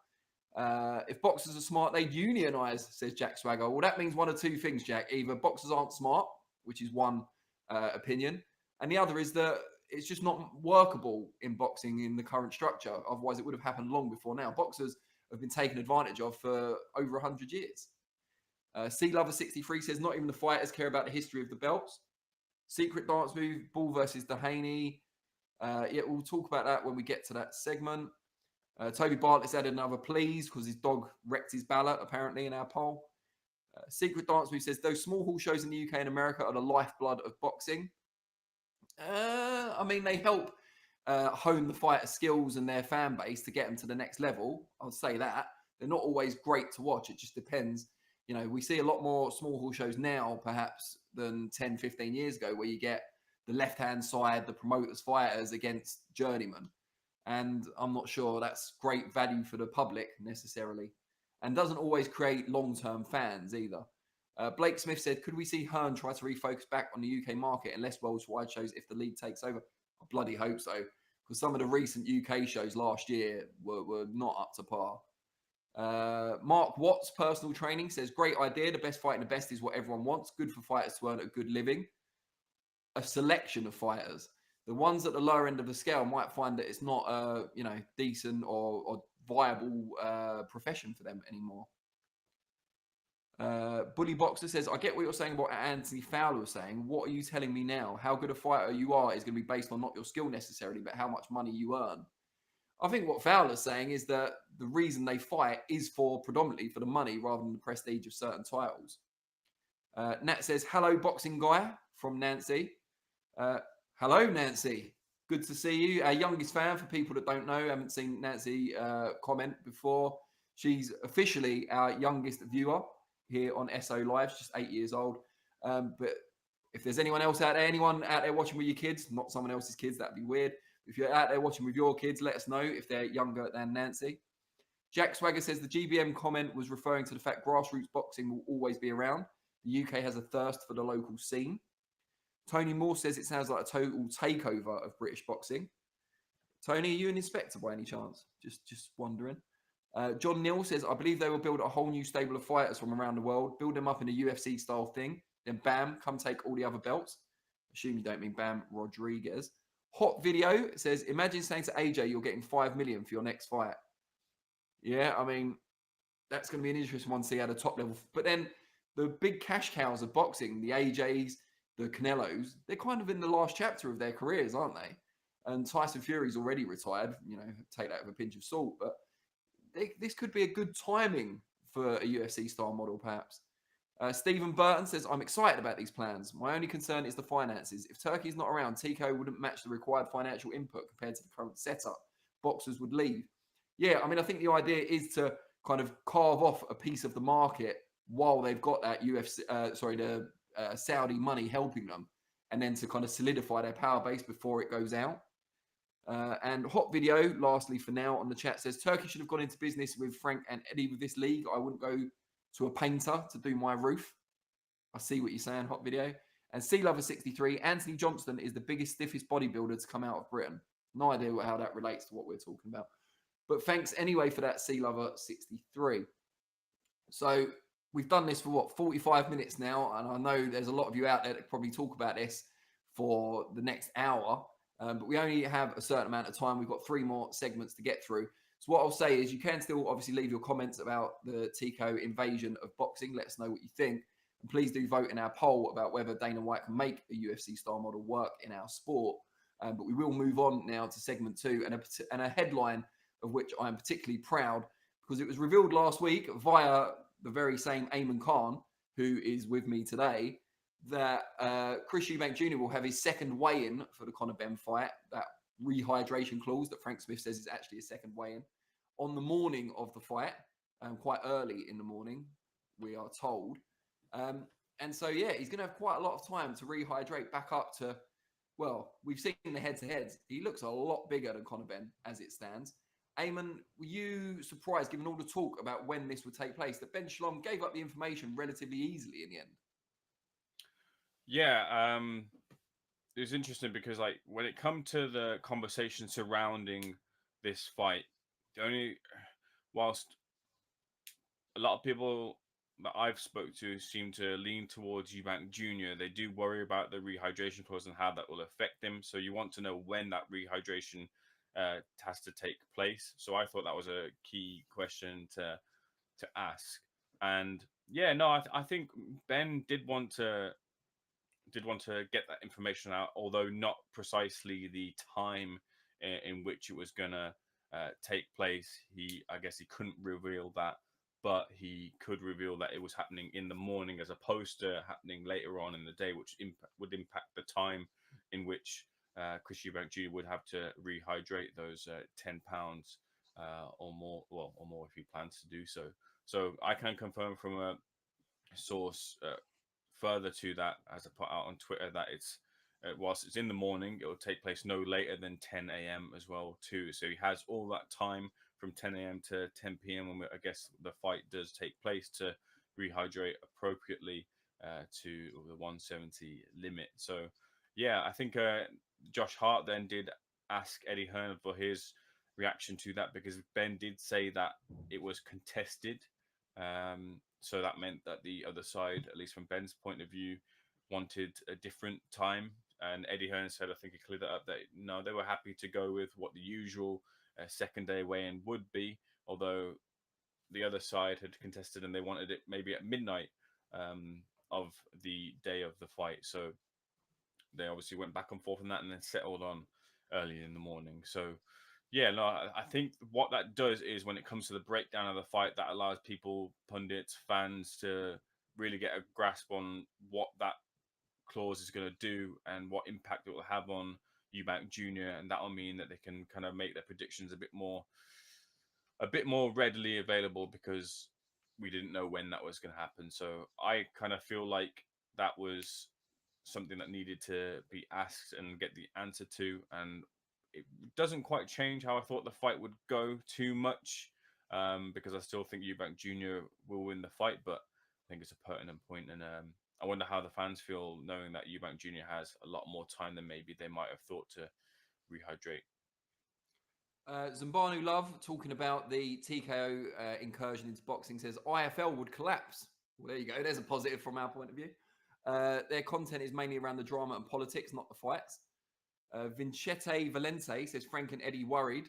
If boxers are smart, they'd unionize, says Jack Swagger. Well, that means one of two things, Jack. Either boxers aren't smart, which is one opinion, and the other is that it's just not workable in boxing in the current structure. Otherwise, it would have happened long before now. Boxers have been taken advantage of for over 100 years. Sea Lover 63 says, not even the fighters care about the history of the belts. Secret Dance Move, Bull versus Doheny. Yeah, we'll talk about that when we get to that segment. Toby Bartlett's added another please because his dog wrecked his ballot, apparently, in our poll. Secret Dance Move says, those small hall shows in the UK and America are the lifeblood of boxing. I mean, they help hone the fighter skills and their fan base to get them to the next level. I'll say that. They're not always great to watch. It just depends. You know, we see a lot more small hall shows now, perhaps, than 10, 15 years ago, where you get the left-hand side, the promoters, fighters against journeymen. And I'm not sure that's great value for the public, necessarily. And doesn't always create long-term fans, either. Blake Smith said, could we see Hearn try to refocus back on the UK market and less worldwide shows if the league takes over? I bloody hope so, because some of the recent UK shows last year were not up to par. Mark Watts, personal training, says, great idea. The best fighting the best is what everyone wants. Good for fighters to earn a good living. A selection of fighters. The ones at the lower end of the scale might find that it's not a decent or viable profession for them anymore. Bully Boxer says, I get what you're saying about what Anthony Fowler was saying. What are you telling me now? How good a fighter you are is going to be based on not your skill necessarily, but how much money you earn. I think what Fowler's saying is that the reason they fight is predominantly for the money rather than the prestige of certain titles. Nat says, hello, boxing guy, from Nancy. Hello, Nancy. Good to see you. Our youngest fan, for people that don't know, haven't seen Nancy comment before. She's officially our youngest viewer here on SO Live. She's just 8 years old. But If there's anyone else out there, anyone out there watching with your kids, not someone else's kids, that'd be weird. If you're out there watching with your kids, let us know if they're younger than Nancy. Jack Swagger says the GBM comment was referring to the fact grassroots boxing will always be around. The UK has a thirst for the local scene. Tony Moore says it sounds like a total takeover of British boxing. Tony, are you an inspector by any chance? Just wondering. John Neal says, I believe they will build a whole new stable of fighters from around the world, build them up in a UFC style thing, then bam, come take all the other belts. Assume you don't mean Bam Rodriguez. Hot Video says, imagine saying to AJ you're getting 5 million for your next fight. Yeah, I mean, that's going to be an interesting one to see at a top level. But then the big cash cows of boxing, the AJs, the Canelos, they're kind of in the last chapter of their careers, aren't they? And Tyson Fury's already retired, take that with a pinch of salt. But this could be a good timing for a UFC style model, perhaps. Stephen Burton says, I'm excited about these plans. My only concern is the finances. If Turkey's not around, TKO wouldn't match the required financial input compared to the current setup. Boxers would leave. Yeah, I mean, I think the idea is to kind of carve off a piece of the market while they've got that Saudi money helping them, and then to kind of solidify their power base before it goes out. And Hot Video, lastly for now on the chat, says Turkey should have gone into business with Frank and Eddie with this league. I wouldn't go to a painter to do my roof. I see what you're saying, Hot Video. And Sea Lover 63, Anthony Johnston is the biggest, stiffest bodybuilder to come out of Britain. No idea how that relates to what we're talking about. But thanks anyway for that, Sea Lover 63. So we've done this for 45 minutes now, and I know there's a lot of you out there that probably talk about this for the next hour, but we only have a certain amount of time. We've got 3 more segments to get through. So what I'll say is you can still obviously leave your comments about the TKO invasion of boxing. Let us know what you think. And please do vote in our poll about whether Dana White can make a UFC-style model work in our sport. But we will move on now to segment 2 and a headline of which I am particularly proud, because it was revealed last week via the very same Ayman Khan, who is with me today, that Chris Eubank Jr. will have his second weigh-in for the Conor Benn fight, that rehydration clause that Frank Smith says is actually a second weigh-in, on the morning of the fight, quite early in the morning, we are told. And so, yeah, he's going to have quite a lot of time to rehydrate back up to, well, we've seen the head-to-heads. He looks a lot bigger than Conor Benn as it stands. Ayman, were you surprised, given all the talk about when this would take place, that Ben Shalom gave up the information relatively easily in the end? Yeah, it was interesting because, like, when it come to the conversation surrounding this fight, whilst a lot of people that I've spoke to seem to lean towards Eubank Jr., they do worry about the rehydration clause and how that will affect him. So you want to know when that rehydration has to take place. So I thought that was a key question to ask. And yeah, no, I think Ben did want to get that information out, although not precisely the time in which it was gonna take place. I guess he couldn't reveal that, but he could reveal that it was happening in the morning as opposed to happening later on in the day, which would impact the time in which Chris Eubank Jr. would have to rehydrate those 10 pounds or more, or more if he plans to do so. So I can confirm from a source further to that, as I put out on Twitter, that it's whilst it's in the morning, it will take place no later than 10 a.m. as well too. So he has all that time from 10 a.m. to 10 p.m. when I guess the fight does take place to rehydrate appropriately to the 170 limit. So yeah, I think Josh Hart then did ask Eddie Hearn for his reaction to that, because Ben did say that it was contested. So that meant that the other side, at least from Ben's point of view, wanted a different time. And Eddie Hearn said, I think he cleared that up, that no, they were happy to go with what the usual second day weigh-in would be, although the other side had contested and they wanted it maybe at midnight of the day of the fight. So they obviously went back and forth on that and then settled on early in the morning. So yeah, no, I think what that does is when it comes to the breakdown of the fight, that allows people, pundits, fans to really get a grasp on what that clause is going to do and what impact it will have on Eubank Jr. And that will mean that they can kind of make their predictions a bit more readily available, because we didn't know when that was going to happen. So I kind of feel like that was something that needed to be asked and get the answer to, and it doesn't quite change how I thought the fight would go too much, because I still think Eubank Jr. will win the fight, but I think it's a pertinent point, and I wonder how the fans feel knowing that Eubank Jr. has a lot more time than maybe they might have thought to rehydrate. Zambanu Love talking about the TKO incursion into boxing says IFL would collapse. Well, there you go. There's a positive from our point of view. Their content is mainly around the drama and politics, not the fights. Vincente Valente says Frank and Eddie worried.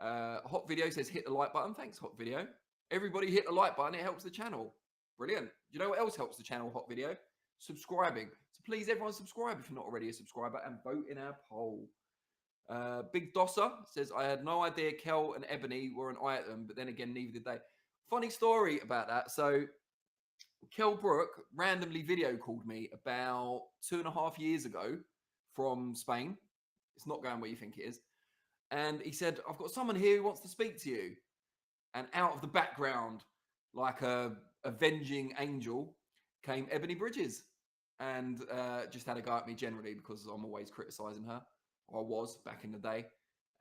Hot Video says hit the like button. Thanks, Hot Video. Everybody hit the like button. It helps the channel. Brilliant. You know what else helps the channel, Hot Video? Subscribing. So please, everyone, subscribe if you're not already a subscriber and vote in our poll. Big Dosser says, I had no idea Kel and Ebony were an item, but then again, neither did they. Funny story about that. So Kel Brook randomly video called me about 2.5 years ago from Spain. It's not going where you think it is. And he said, I've got someone here who wants to speak to you. And out of the background, like a avenging angel, came Ebony Bridges. And just had a go at me generally because I'm always criticising her. I was back in the day.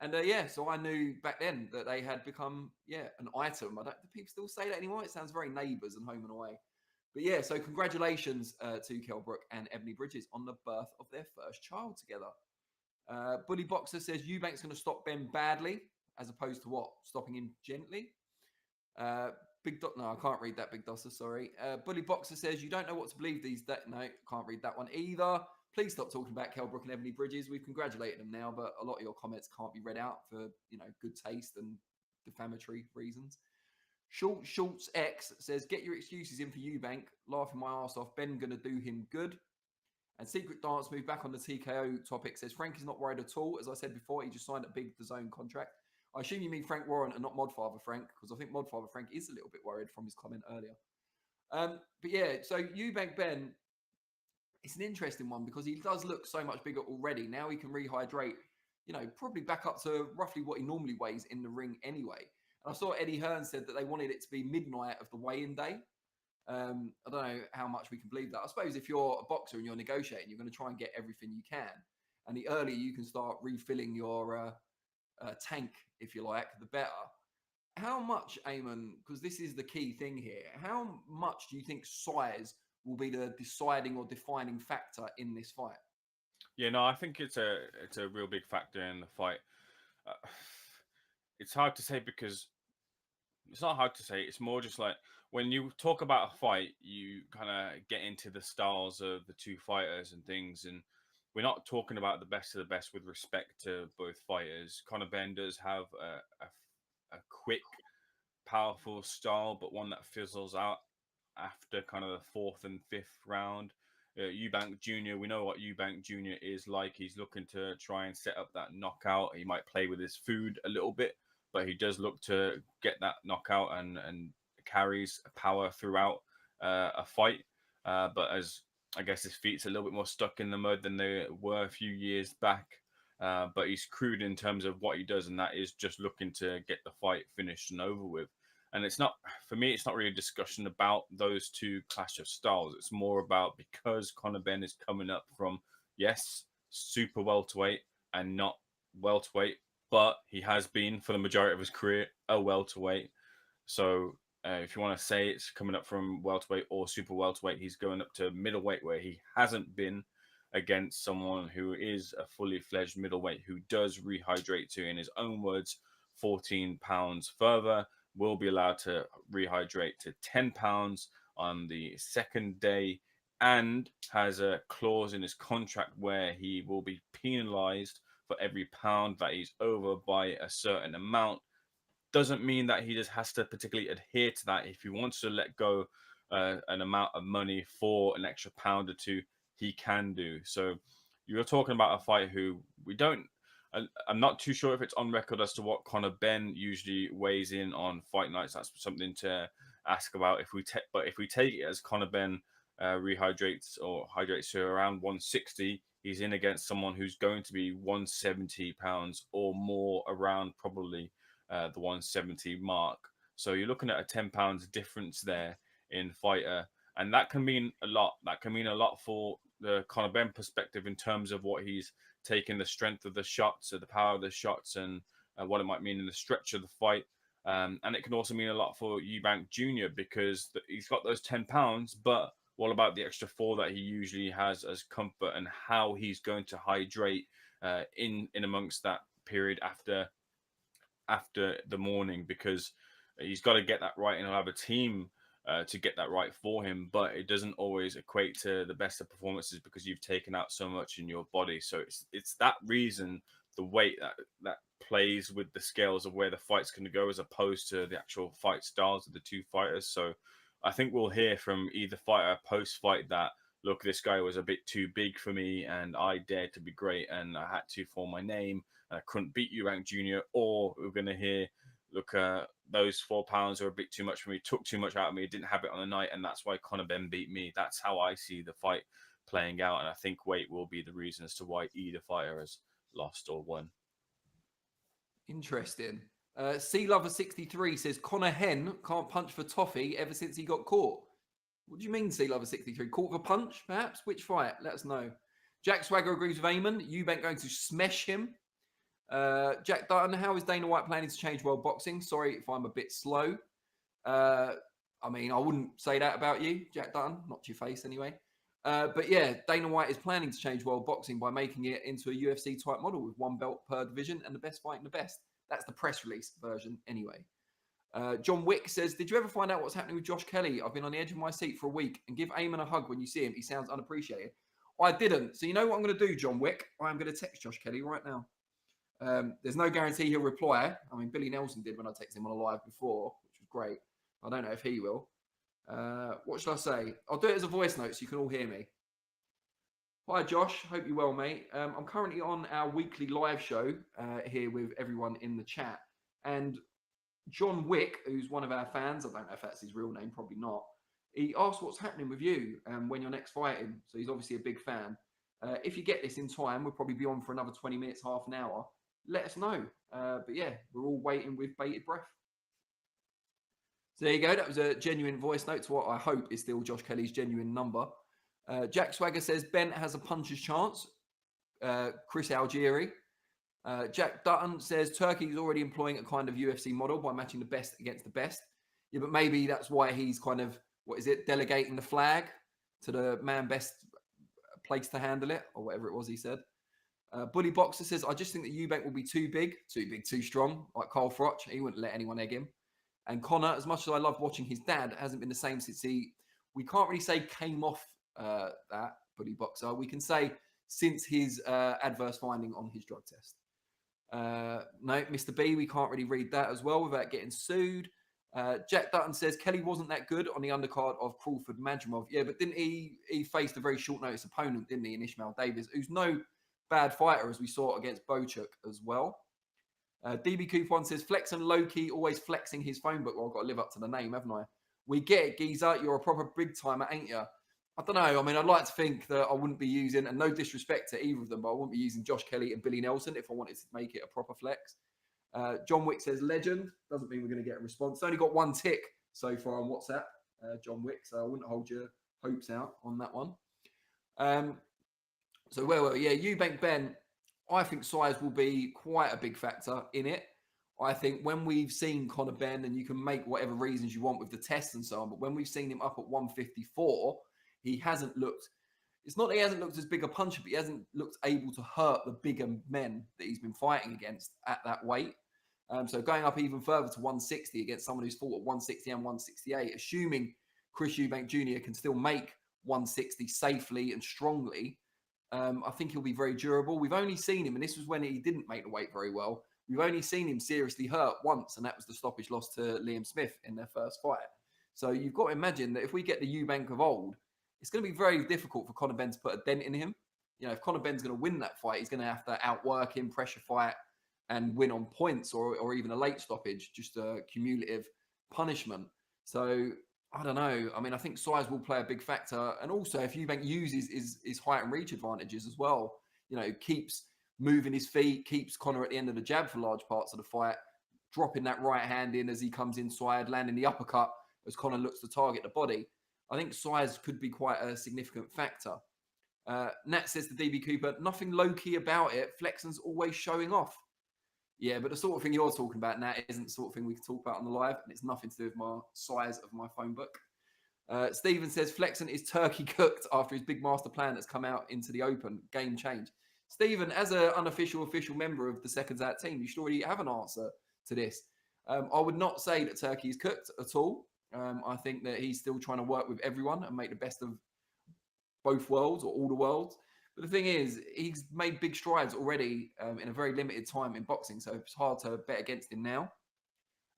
And so I knew back then that they had become, an item. Do people still say that anymore? It sounds very Neighbours and Home and Away. But so congratulations to Kel Brook and Ebony Bridges on the birth of their first child together. Bully Boxer says Eubank's going to stop Ben badly, as opposed to what? Stopping him gently? No, I can't read that, Big Dosser, sorry. Bully Boxer says, you don't know what to believe these days. No, can't read that one either. Please stop talking about Kel Brook and Ebony Bridges. We've congratulated them now, but a lot of your comments can't be read out for, good taste and defamatory reasons. Schultz X says, get your excuses in for Eubank. Laughing my ass off. Ben gonna do him good. And Secret Dance moved back on the TKO topic. Says, Frank is not worried at all. As I said before, he just signed a big DAZN contract. I assume you mean Frank Warren and not Modfather Frank, because I think Modfather Frank is a little bit worried from his comment earlier. So Eubank Ben, it's an interesting one because he does look so much bigger already. Now he can rehydrate, probably back up to roughly what he normally weighs in the ring anyway. And I saw Eddie Hearn said that they wanted it to be midnight of the weigh-in day. I don't know how much we can believe that. I suppose if you're a boxer and you're negotiating, you're going to try and get everything you can. And the earlier you can start refilling your tank, if you like, the better. How much, Ayman, because this is the key thing here, how much do you think size will be the deciding or defining factor in this fight? Yeah, no, I think it's a real big factor in the fight. It's hard to say because it's not hard to say. It's more just like when you talk about a fight, you kind of get into the styles of the two fighters and things. And we're not talking about the best of the best with respect to both fighters. Conor Benn does have a quick, powerful style, but one that fizzles out after kind of the 4th and 5th round. Eubank Jr., we know what Eubank Jr. is like. He's looking to try and set up that knockout. He might play with his food a little bit, but he does look to get that knockout and carries power throughout a fight. But as I guess his feet's a little bit more stuck in the mud than they were a few years back. But he's crude in terms of what he does, and that is just looking to get the fight finished and over with. And it's not, for me, it's not really a discussion about those two clash of styles. It's more about because Conor Benn is coming up from, yes, super welterweight and not welterweight, but he has been for the majority of his career a welterweight. So if you want to say it's coming up from welterweight or super welterweight, he's going up to middleweight where he hasn't been against someone who is a fully fledged middleweight who does rehydrate to, in his own words, 14 pounds further. Will be allowed to rehydrate to 10 pounds on the second day and has a clause in his contract where he will be penalized for every pound that he's over by a certain amount. Doesn't mean that he just has to particularly adhere to that. If he wants to let go an amount of money for an extra pound or two, he can do. So you're talking about a fight who I'm not too sure if it's on record as to what Conor Benn usually weighs in on fight nights. That's something to ask about. But if we take it as Conor Benn rehydrates or hydrates to around 160, he's in against someone who's going to be 170 pounds or more, around probably the 170 mark. So you're looking at a 10 pounds difference there in fighter, and that can mean a lot. That can mean a lot for the Conor Benn perspective in terms of what he's taken, the strength of the shots, the power of the shots, and what it might mean in the stretch of the fight. And it can also mean a lot for Eubank Jr. because he's got those 10 pounds, but what about the extra 4 that he usually has as comfort, and how he's going to hydrate in amongst that period after the morning, because he's got to get that right, and he'll have a team to get that right for him, but it doesn't always equate to the best of performances because you've taken out so much in your body. So it's that reason, the weight that plays with the scales of where the fight's going to go, as opposed to the actual fight styles of the two fighters. So I think we'll hear from either fighter post-fight that, look, this guy was a bit too big for me and I dared to be great and I had to for my name and I couldn't beat Eubank Jr. Or we're going to hear, look, those 4 pounds are a bit too much for me, took too much out of me, didn't have it on the night, and that's why Conor Benn beat me. That's how I see the fight playing out, and I think weight will be the reason as to why either fighter has lost or won. Interesting. Sea Lover 63 says Conor Hen can't punch for toffee ever since he got caught. What do you mean, Sea Lover 63? Caught with a punch, perhaps? Which fight? Let us know. Jack Swagger agrees with Ayman. Eubank going to smash him. Jack Dutton, how is Dana White planning to change world boxing? Sorry if I'm a bit slow. I mean, I wouldn't say that about you, Jack Dutton. Not to your face, anyway. But yeah, Dana White is planning to change world boxing by making it into a UFC type model with 1 belt per division and the best fighting the best. That's the press release version anyway. John Wick says, did you ever find out what's happening with Josh Kelly? I've been on the edge of my seat for a week, and give Ayman a hug when you see him. He sounds unappreciated. I didn't. So you know what I'm going to do, John Wick? I'm going to text Josh Kelly right now. There's no guarantee he'll reply. I mean, Billy Nelson did when I texted him on a live before, which was great. I don't know if he will. What should I say? I'll do it as a voice note so you can all hear me. Hi, Josh. Hope you're well, mate. I'm currently on our weekly live show here with everyone in the chat. And John Wick, who's one of our fans, I don't know if that's his real name, probably not. He asked what's happening with you when you're next fighting. So he's obviously a big fan. If you get this in time, we'll probably be on for another 20 minutes, half an hour. Let us know. But yeah, we're all waiting with bated breath. So there you go. That was a genuine voice note to what I hope is still Josh Kelly's genuine number. Jack Swagger says Ben has a puncher's chance. Chris Algieri. Jack Dutton says Turkey is already employing a kind of UFC model by matching the best against the best. Yeah, but maybe that's why he's kind of, delegating the flag to the man best place to handle it, or whatever it was he said. Bully Boxer says, I just think that Eubank will be too big, too strong, like Carl Froch. He wouldn't let anyone egg him. And Conor, as much as I love watching his dad, hasn't been the same since we can't really say came off that, Bully Boxer. We can say since his adverse finding on his drug test. No, Mr. B, we can't really read that as well without getting sued. Jack Dutton says Kelly wasn't that good on the undercard of Crawford Madrimov. Yeah, but didn't he faced a very short notice opponent, didn't he, in Ishmael Davis, who's no bad fighter, as we saw against Bochuk as well. DB Coupon says Flexen low-key, always flexing his phone book. Well, I've got to live up to the name, haven't I? We get it, Geezer. You're a proper big timer, ain't you? I don't know. I mean, I'd like to think that I wouldn't be using, and no disrespect to either of them, but I wouldn't be using Josh Kelly and Billy Nelson if I wanted to make it a proper flex. John Wick says legend. Doesn't mean we're going to get a response. Only got 1 tick so far on WhatsApp, John Wick, so I wouldn't hold your hopes out on that one. So well, yeah, Eubank Ben, I think size will be quite a big factor in it. I think when we've seen Conor Benn, and you can make whatever reasons you want with the test and so on, but when we've seen him up at 154, he hasn't looked, it's not that he hasn't looked as big a puncher, but he hasn't looked able to hurt the bigger men that he's been fighting against at that weight. So going up even further to 160 against someone who's fought at 160 and 168, assuming Chris Eubank Jr. can still make 160 safely and strongly, I think he'll be very durable. We've only seen him, and this was when he didn't make the weight very well, we've only seen him seriously hurt once, and that was the stoppage loss to Liam Smith in their first fight. So you've got to imagine that if we get the Eubank of old, it's going to be very difficult for Conor Benn to put a dent in him. You know, if Conor Benn's going to win that fight, he's going to have to outwork him, pressure fight, and win on points or even a late stoppage, just a cumulative punishment. So I don't know. I mean, I think size will play a big factor. And also, if Eubank uses his height and reach advantages as well, you know, keeps moving his feet, keeps Conor at the end of the jab for large parts of the fight, dropping that right hand in as he comes inside, landing the uppercut as Conor looks to target the body. I think size could be quite a significant factor. Nat says to DB Cooper, nothing low-key about it. Flexen's always showing off. Yeah, but the sort of thing you're talking about, Nat, isn't the sort of thing we can talk about on the live, and it's nothing to do with my size of my phone book. Stephen says Flexen is turkey cooked after his big master plan that's come out into the open. Game change. Stephen, as an unofficial official member of the SecondsOut team, you should already have an answer to this. I would not say that Turkey is cooked at all. I think that he's still trying to work with everyone and make the best of both worlds or all the worlds. But the thing is, he's made big strides already in a very limited time in boxing, so it's hard to bet against him now.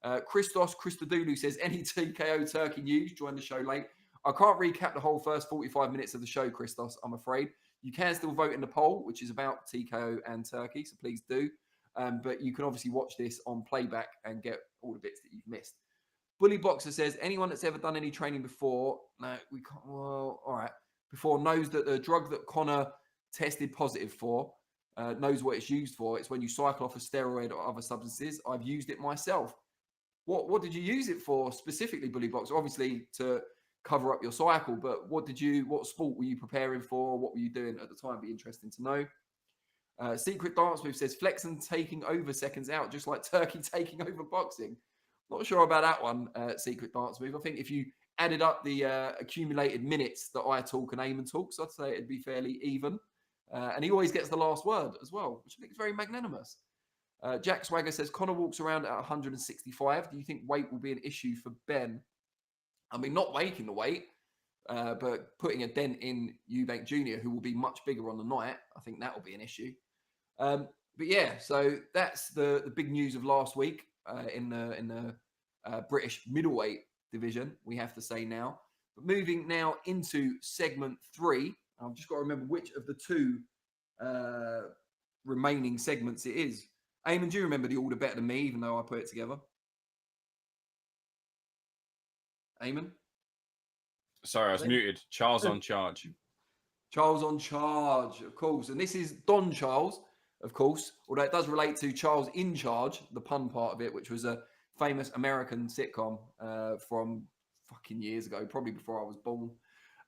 Christodoulou says, any TKO Turkey news? Join the show late. I can't recap the whole first 45 minutes of the show, Christos, I'm afraid. You can still vote in the poll, which is about TKO and Turkey, so please do. But you can obviously watch this on playback and get all the bits that you've missed. Bully Boxer says, anyone that's ever done any training before, no, we can't, well, all right, before knows that the drug that Conor tested positive for, knows what it's used for. It's when you cycle off a steroid or other substances. I've used it myself. What did you use it for specifically, Bully Boxer? Obviously to cover up your cycle, but what sport were you preparing for? What were you doing at the time? Be interesting to know. Secret Dance Move says Flexen taking over SecondsOut, just like Turkey taking over boxing. Not sure about that one, Secret Dance Move. I think if you added up the accumulated minutes that I talk and Ayman talks, I'd say it'd be fairly even. And he always gets the last word as well, which I think is very magnanimous. Jack Swagger says, Conor walks around at 165. Do you think weight will be an issue for Ben? I mean, not making the weight, but putting a dent in Eubank Jr., who will be much bigger on the night. I think that will be an issue. But yeah, so that's the big news of last week in the British middleweight division, we have to say now. But moving now into segment 3, I've just got to remember which of the two remaining segments it is. Ayman, do you remember the order better than me, even though I put it together? Ayman? Sorry, I was muted. Charles on charge. Charles on charge, of course. And this is Don Charles, of course, although it does relate to Charles in Charge, the pun part of it, which was a famous American sitcom from fucking years ago, probably before I was born.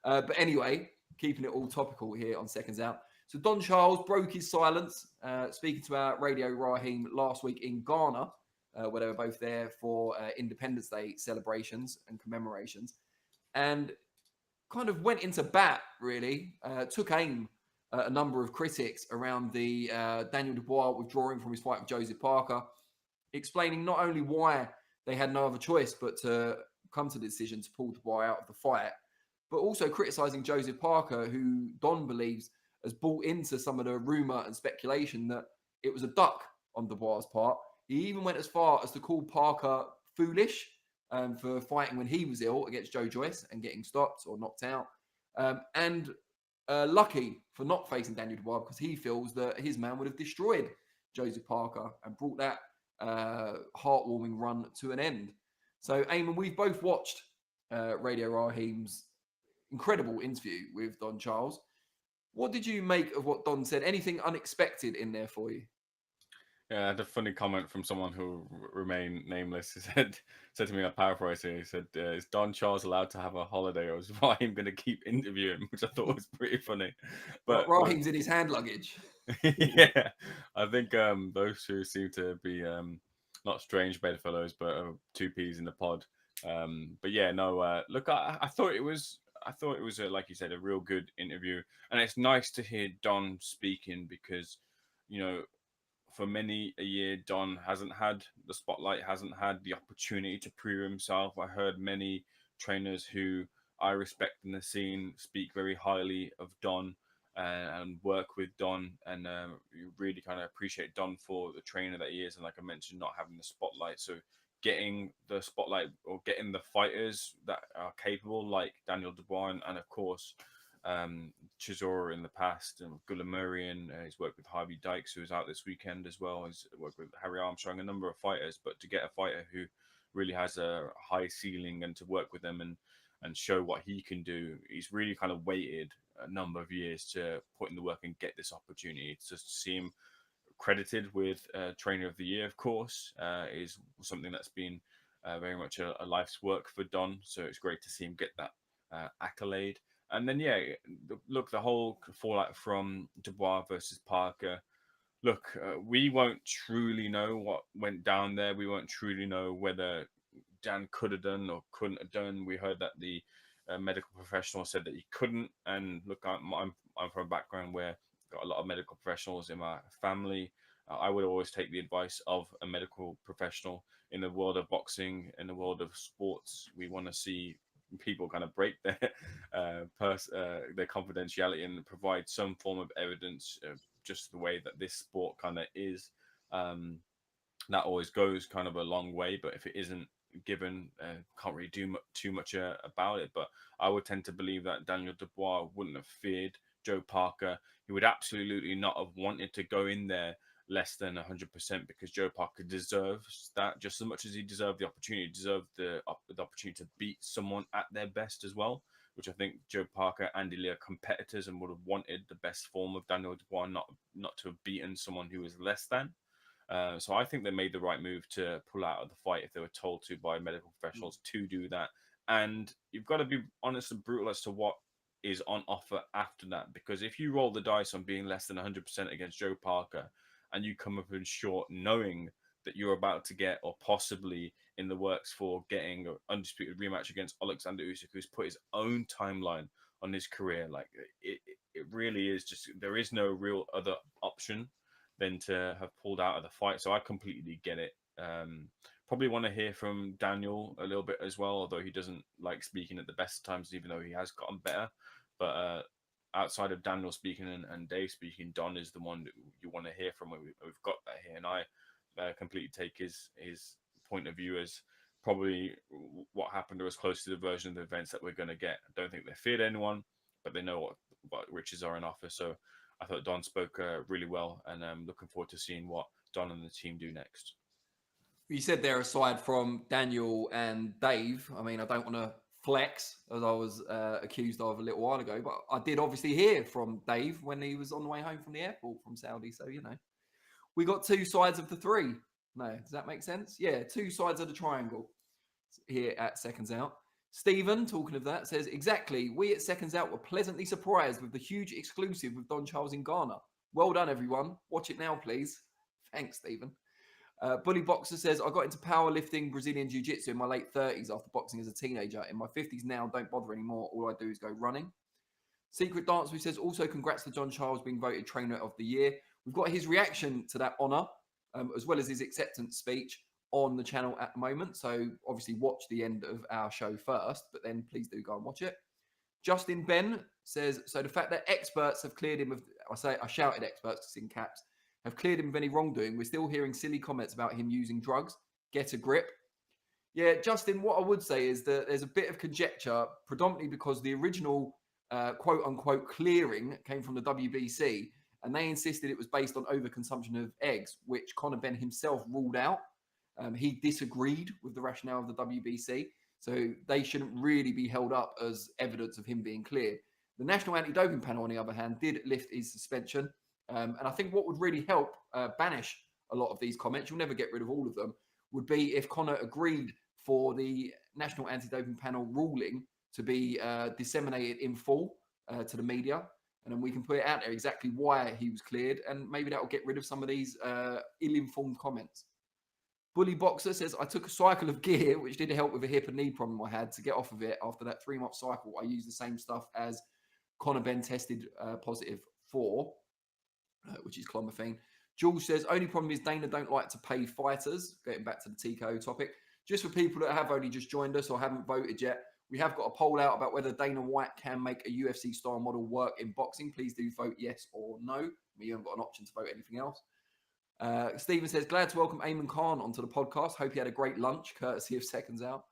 But anyway, keeping it all topical here on SecondsOut. So Don Charles broke his silence, speaking to our Radio Raheem last week in Ghana, where they were both there for Independence Day celebrations and commemorations, and kind of went into bat, really, took aim at a number of critics around the Daniel Dubois withdrawing from his fight with Joseph Parker, explaining not only why they had no other choice but to come to the decision to pull Dubois out of the fight, but also criticising Joseph Parker, who Don believes has bought into some of the rumour and speculation that it was a duck on Dubois' part. He even went as far as to call Parker foolish for fighting when he was ill against Joe Joyce and getting stopped or knocked out. And lucky for not facing Daniel Dubois, because he feels that his man would have destroyed Joseph Parker and brought that heartwarming run to an end. So, Ayman, we've both watched Radio Raheem's incredible interview with Don Charles. What did you make of what Don said? Anything unexpected in there for you? Yeah, I had a funny comment from someone who remained nameless. He said to me, I paraphrase here, he said, is Don Charles allowed to have a holiday, or is Raheem going to keep interviewing? Which I thought was pretty funny. But Raheem's in his hand luggage. Yeah, I think those two seem to be not strange bedfellows, but two peas in the pod. But yeah, no, look, I thought it was... like you said, a real good interview. And it's nice to hear Don speaking because, you know, for many a year, Don hasn't had the spotlight, hasn't had the opportunity to prove himself. I heard many trainers who I respect in the scene speak very highly of Don and work with Don, and really kind of appreciate Don for the trainer that he is. And like I mentioned, not having the spotlight. So getting the spotlight or getting the fighters that are capable, like Daniel Dubois and of course, Chisora in the past, and Gullamurian. He's worked with Harvey Dykes, who was out this weekend as well. He's worked with Harry Armstrong, a number of fighters. But to get a fighter who really has a high ceiling and to work with them and show what he can do, he's really kind of waited a number of years to put in the work and get this opportunity. To see him credited with Trainer of the Year, of course, is something that's been very much a life's work for Don. So it's great to see him get that accolade. And then, yeah, look, the whole fallout from Dubois versus Parker. Look, we won't truly know what went down there. We won't truly know whether Dan could have done or couldn't have done. We heard that the medical professional said that he couldn't. And look, I'm from a background where I've got a lot of medical professionals in my family. I would always take the advice of a medical professional. In the world of boxing, in the world of sports, we want to see people kind of break their their confidentiality and provide some form of evidence, just the way that this sport kind of is. That always goes kind of a long way, but if it isn't given, can't really do too much about it. But I would tend to believe that Daniel Dubois wouldn't have feared Joe Parker. He would absolutely not have wanted to go in there less than 100%, because Joe Parker deserves that just as much as he deserved the opportunity. He deserved the opportunity to beat someone at their best as well, which I think Joe Parker and Lee are competitors and would have wanted the best form of Daniel Dubois, not to have beaten someone who was less than. So I think they made the right move to pull out of the fight if they were told to by medical professionals to do that. And you've got to be honest and brutal as to what is on offer after that. Because if you roll the dice on being less than 100% against Joe Parker and you come up in short knowing that you're about to get, or possibly in the works for getting an undisputed rematch against Alexander Usyk, who's put his own timeline on his career, like it really is just, there is no real other option than to have pulled out of the fight. So I completely get it. Probably want to hear from Daniel a little bit as well, although he doesn't like speaking at the best times, even though he has gotten better. But outside of Daniel speaking and Dave speaking, Don is the one that you want to hear from. We've got that here, and I completely take his point of view as probably what happened, or as close to the version of the events that we're going to get. I don't think they feared anyone, but they know what riches are in offer. So I thought Don spoke really well, and I'm looking forward to seeing what Don and the team do next. You said there, aside from Daniel and Dave, I mean, I don't want to flex, as I was accused of a little while ago, but I did obviously hear from Dave when he was on the way home from the airport from Saudi. So, you know, we got two sides of the three. No, does that make sense? Yeah, two sides of the triangle here at Seconds Out. Stephen, talking of that, says, exactly. We at Seconds Out were pleasantly surprised with the huge exclusive with Don Charles in Ghana. Well done, everyone. Watch it now, please. Thanks, Stephen. Bully Boxer says, I got into powerlifting, Brazilian Jiu-Jitsu in my late 30s after boxing as a teenager. In my 50s now, don't bother anymore. All I do is go running. Secret Dance, who says, also congrats to John Charles being voted Trainer of the Year. We've got his reaction to that honour, as well as his acceptance speech on the channel at the moment. So obviously watch the end of our show first, but then please do go and watch it. Justin Ben says, so the fact that experts have cleared him of, I shouted experts, it's in caps, have cleared him of any wrongdoing. We're still hearing silly comments about him using drugs. Get a grip. Yeah, Justin, what I would say is that there's a bit of conjecture, predominantly because the original quote unquote clearing came from the WBC, and they insisted it was based on overconsumption of eggs, which Conor Benn himself ruled out. He disagreed with the rationale of the WBC, so they shouldn't really be held up as evidence of him being cleared. The National Anti-Doping Panel, on the other hand, did lift his suspension. And I think what would really help banish a lot of these comments, you'll never get rid of all of them, would be if Conor agreed for the National Anti-Doping Panel ruling to be disseminated in full to the media. And then we can put it out there exactly why he was cleared. And maybe that will get rid of some of these ill-informed comments. Bully Boxer says, I took a cycle of gear, which did help with a hip and knee problem I had. To get off of it after that 3-month cycle, I used the same stuff as Conor Benn tested positive for, which is clomiphene. Jules says, only problem is Dana don't like to pay fighters. Getting back to the TKO topic. Just for people that have only just joined us or haven't voted yet, we have got a poll out about whether Dana White can make a UFC style model work in boxing. Please do vote yes or no. You haven't got an option to vote anything else. Stephen says, glad to welcome Ayman Khan onto the podcast. Hope he had a great lunch, courtesy of Seconds Out.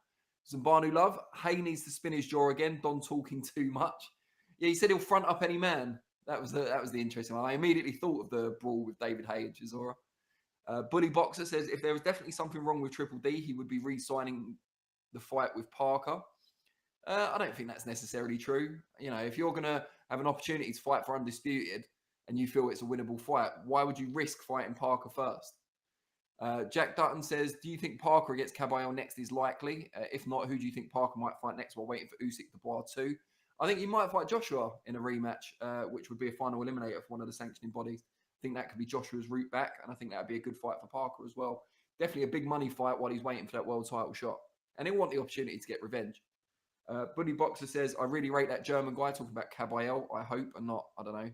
Zambanu Love, Hay needs to spin his jaw again. Don talking too much. Yeah, he said he'll front up any man. That was the interesting one. I immediately thought of the brawl with David Hay and Chisora. Bully Boxer says, if there was definitely something wrong with Triple D, he would be re-signing the fight with Parker. I don't think that's necessarily true. You know, if you're going to have an opportunity to fight for Undisputed and you feel it's a winnable fight, why would you risk fighting Parker first? Jack Dutton says, do you think Parker against Caballero next is likely? If not, who do you think Parker might fight next while waiting for Usyk Dubois 2? I think he might fight Joshua in a rematch, which would be a final eliminator for one of the sanctioning bodies. I think that could be Joshua's route back, and I think that would be a good fight for Parker as well. Definitely a big money fight while he's waiting for that world title shot. And he'll want the opportunity to get revenge. Buddy Boxer says, I really rate that German guy talking about Caballero, I hope, and not, I don't know.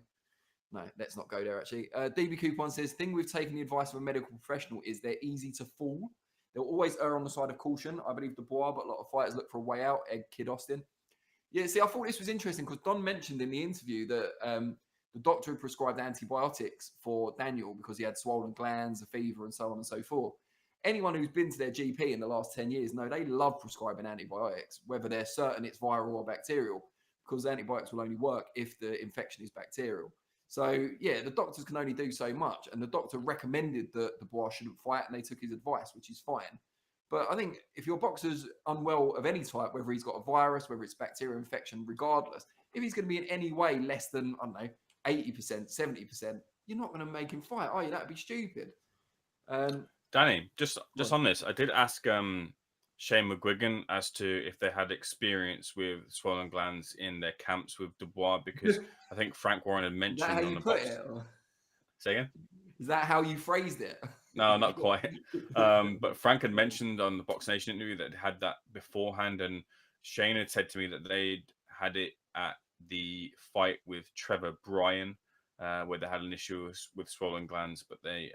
No, let's not go there, actually. DB Coupon says, thing with taking the advice of a medical professional is they're easy to fool. They'll always err on the side of caution. I believe Dubois, but a lot of fighters look for a way out. Egg Kid Austin. Yeah, see, I thought this was interesting because Don mentioned in the interview that the doctor had prescribed antibiotics for Daniel because he had swollen glands, a fever, and so on and so forth. Anyone who's been to their GP in the last 10 years know they love prescribing antibiotics, whether they're certain it's viral or bacterial, because antibiotics will only work if the infection is bacterial. So, yeah, the doctors can only do so much. And the doctor recommended that Dubois shouldn't fight, and they took his advice, which is fine. But I think if your boxer's unwell of any type, whether he's got a virus, whether it's bacterial infection, regardless, if he's going to be in any way less than, I don't know, 80%, 70%, you're not going to make him fight, are you? That'd be stupid. Danny, just on this, I did ask Shane McGuigan as to if they had experience with swollen glands in their camps with Dubois, because I think Frank Warren had mentioned Is that how on you the put box. it? Say again? Is that how you phrased it? No, not quite. But Frank had mentioned on the Box Nation interview that they had that beforehand, and Shane had said to me that they'd had it at the fight with Trevor Bryan, where they had an issue with swollen glands, but they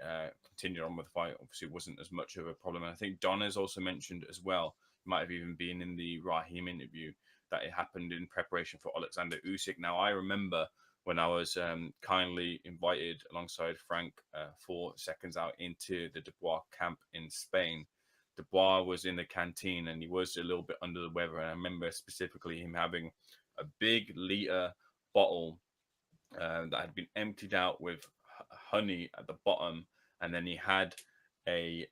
continued on with the fight. Obviously, it wasn't as much of a problem. And I think Donna's also mentioned as well, might have even been in the Raheem interview, that it happened in preparation for Alexander Usyk. Now, I remember when I was kindly invited alongside Frank for Seconds Out into the Dubois camp in Spain. Dubois was in the canteen and he was a little bit under the weather. And I remember specifically him having a big liter bottle that had been emptied out with honey at the bottom. And then he had a,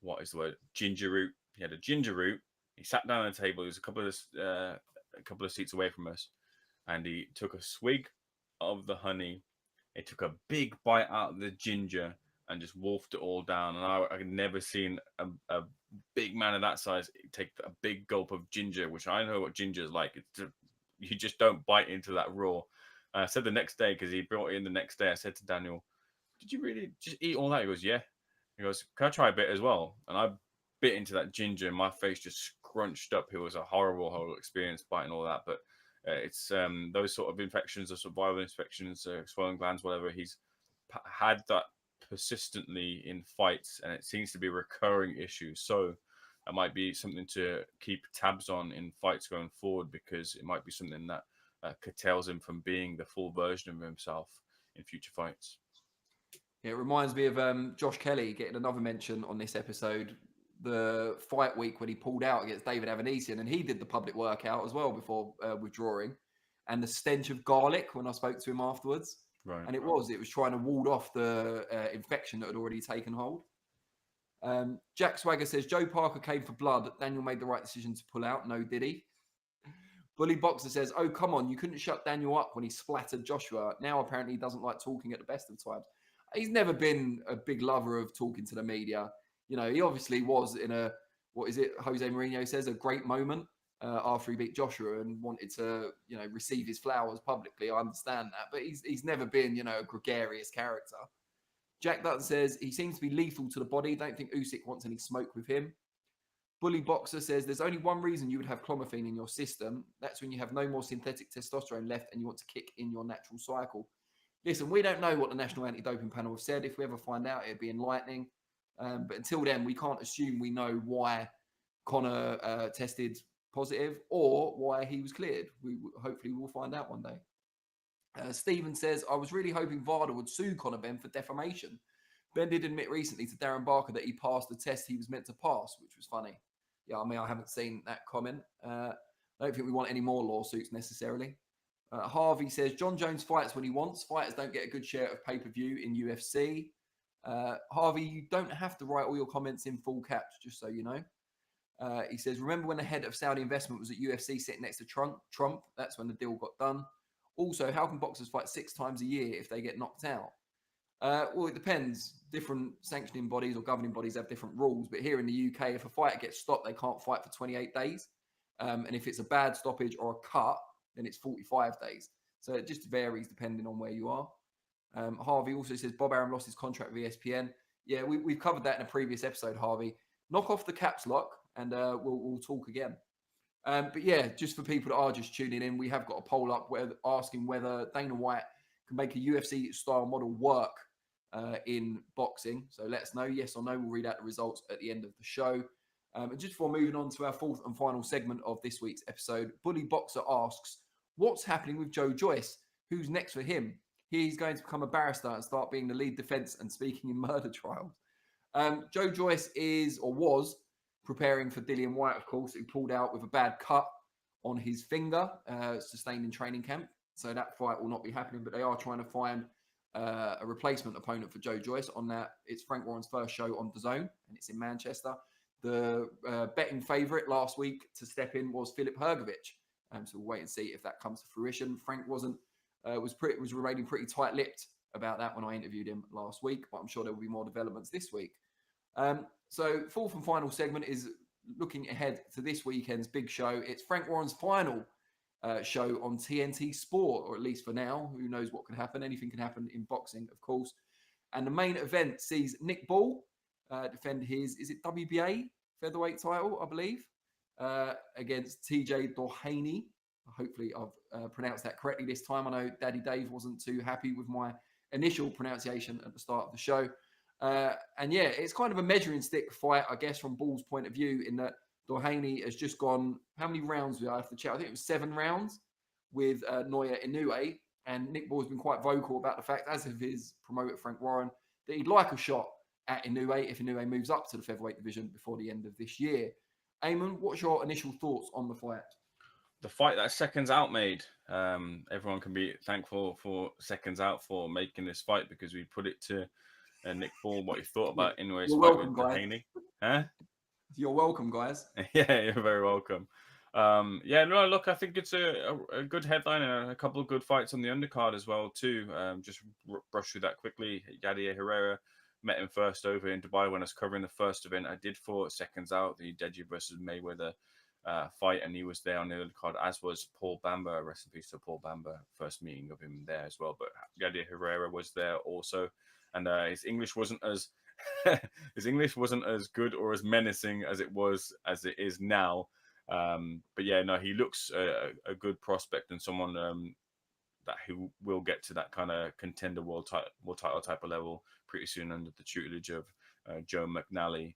what is the word? Ginger root. He had a ginger root. He sat down at the table. He was a couple of seats away from us. And he took a swig of the honey. He took a big bite out of the ginger and just wolfed it all down. And I had never seen a big man of that size take a big gulp of ginger, which I know what ginger is like. You just don't bite into that raw. I said the next day, because he brought it in the next day, I said to Daniel, did you really just eat all that? He goes, yeah. He goes, can I try a bit as well? And I bit into that ginger and my face just scrunched up. It was a horrible experience biting all that. But it's those sort of infections, or sort of viral infections, swollen glands, whatever. He's had that persistently in fights, and it seems to be a recurring issue. So that might be something to keep tabs on in fights going forward, because it might be something that curtails him from being the full version of himself in future fights. Yeah, it reminds me of Josh Kelly getting another mention on this episode, the fight week when he pulled out against David Avanesian, and he did the public workout as well before withdrawing, and the stench of garlic when I spoke to him afterwards. Right. And it was trying to ward off the infection that had already taken hold. Jack Swagger says, Joe Parker came for blood. Daniel made the right decision to pull out. No, did he? Bully Boxer says, oh, come on. You couldn't shut Daniel up when he splattered Joshua. Now, apparently, he doesn't like talking at the best of times. He's never been a big lover of talking to the media. You know, he obviously was in a, what is it, Jose Mourinho says, a great moment after he beat Joshua and wanted to, you know, receive his flowers publicly. I understand that. But he's never been, you know, a gregarious character. Jack Dutton says, he seems to be lethal to the body. Don't think Usyk wants any smoke with him. Bully Boxer says, there's only one reason you would have clomiphene in your system. That's when you have no more synthetic testosterone left and you want to kick in your natural cycle. Listen, we don't know what the National Anti-Doping Panel have said. If we ever find out, it'd be enlightening. But until then, we can't assume we know why Conor tested positive or why he was cleared. Hopefully we'll find out one day. Stephen says, I was really hoping Varda would sue Conor Benn for defamation. Ben did admit recently to Darren Barker that he passed the test he was meant to pass, which was funny. Yeah, I mean, I haven't seen that comment. I don't think we want any more lawsuits necessarily. Harvey says, John Jones fights when he wants. Fighters don't get a good share of pay-per-view in UFC. Harvey, you don't have to write all your comments in full caps, just so you know. He says, remember when the head of Saudi investment was at UFC sitting next to Trump? That's when the deal got done. Also, how can boxers fight 6 times a year if they get knocked out? Well, it depends. Different sanctioning bodies or governing bodies have different rules. But here in the UK, if a fighter gets stopped, they can't fight for 28 days. And if it's a bad stoppage or a cut, then it's 45 days. So it just varies depending on where you are. Harvey also says Bob Arum lost his contract with ESPN. Yeah, we've covered that in a previous episode, Harvey. Knock off the caps lock and we'll talk again. But yeah, just for people that are just tuning in, we have got a poll up asking whether Dana White can make a UFC style model work in boxing. So let us know, yes or no. We'll read out the results at the end of the show. And just before moving on to our fourth and final segment of this week's episode, Bully Boxer asks, what's happening with Joe Joyce? Who's next for him? He's going to become a barrister and start being the lead defense and speaking in murder trials. Joe Joyce was preparing for Dillian White, of course, who pulled out with a bad cut on his finger, sustained in training camp. So that fight will not be happening, but they are trying to find a replacement opponent for Joe Joyce on that. It's Frank Warren's first show on DAZN, and it's in Manchester. The betting favourite last week to step in was Filip Hrgović. So we'll wait and see if that comes to fruition. Frank was remaining pretty tight-lipped about that when I interviewed him last week, but I'm sure there will be more developments this week. So fourth and final segment is looking ahead to this weekend's big show. It's Frank Warren's final show on TNT Sport, or at least for now. Who knows what can happen? Anything can happen in boxing, of course. And the main event sees Nick Ball defend his, is it WBA featherweight title, I believe, against TJ Doheny. Hopefully I've pronounced that correctly this time. I know Daddy Dave wasn't too happy with my initial pronunciation at the start of the show. And yeah, it's kind of a measuring stick fight, I guess, from Ball's point of view, in that Doheny has just gone, how many rounds do I have to check? I think it was 7 rounds with Naoya Inoue. And Nick Ball has been quite vocal about the fact, as of his promoter, Frank Warren, that he'd like a shot at Inoue if Inoue moves up to the featherweight division before the end of this year. Ayman, what's your initial thoughts on the fight? The fight that SecondsOut made. Everyone can be thankful for SecondsOut for making this fight, because we put it to Nick Ball what he thought about Inoue's fight with Doheny. Huh? You're welcome, guys. Yeah, you're very welcome. Yeah, no, look, I think it's a good headline and a couple of good fights on the undercard as well too. Just brush through that quickly. Eddie Hearn met him first over in Dubai when I was covering the first event I did for SecondsOut, the Deji versus Mayweather fight, and he was there on the undercard, as was Paul Bamba. Rest in peace to Paul Bamba. First meeting of him there as well. But Eddie Hearn was there also, and his English wasn't as good or as menacing as it is now. But yeah, no, he looks a good prospect and someone that who will get to that kind of contender world title type of level pretty soon under the tutelage of Joe McNally.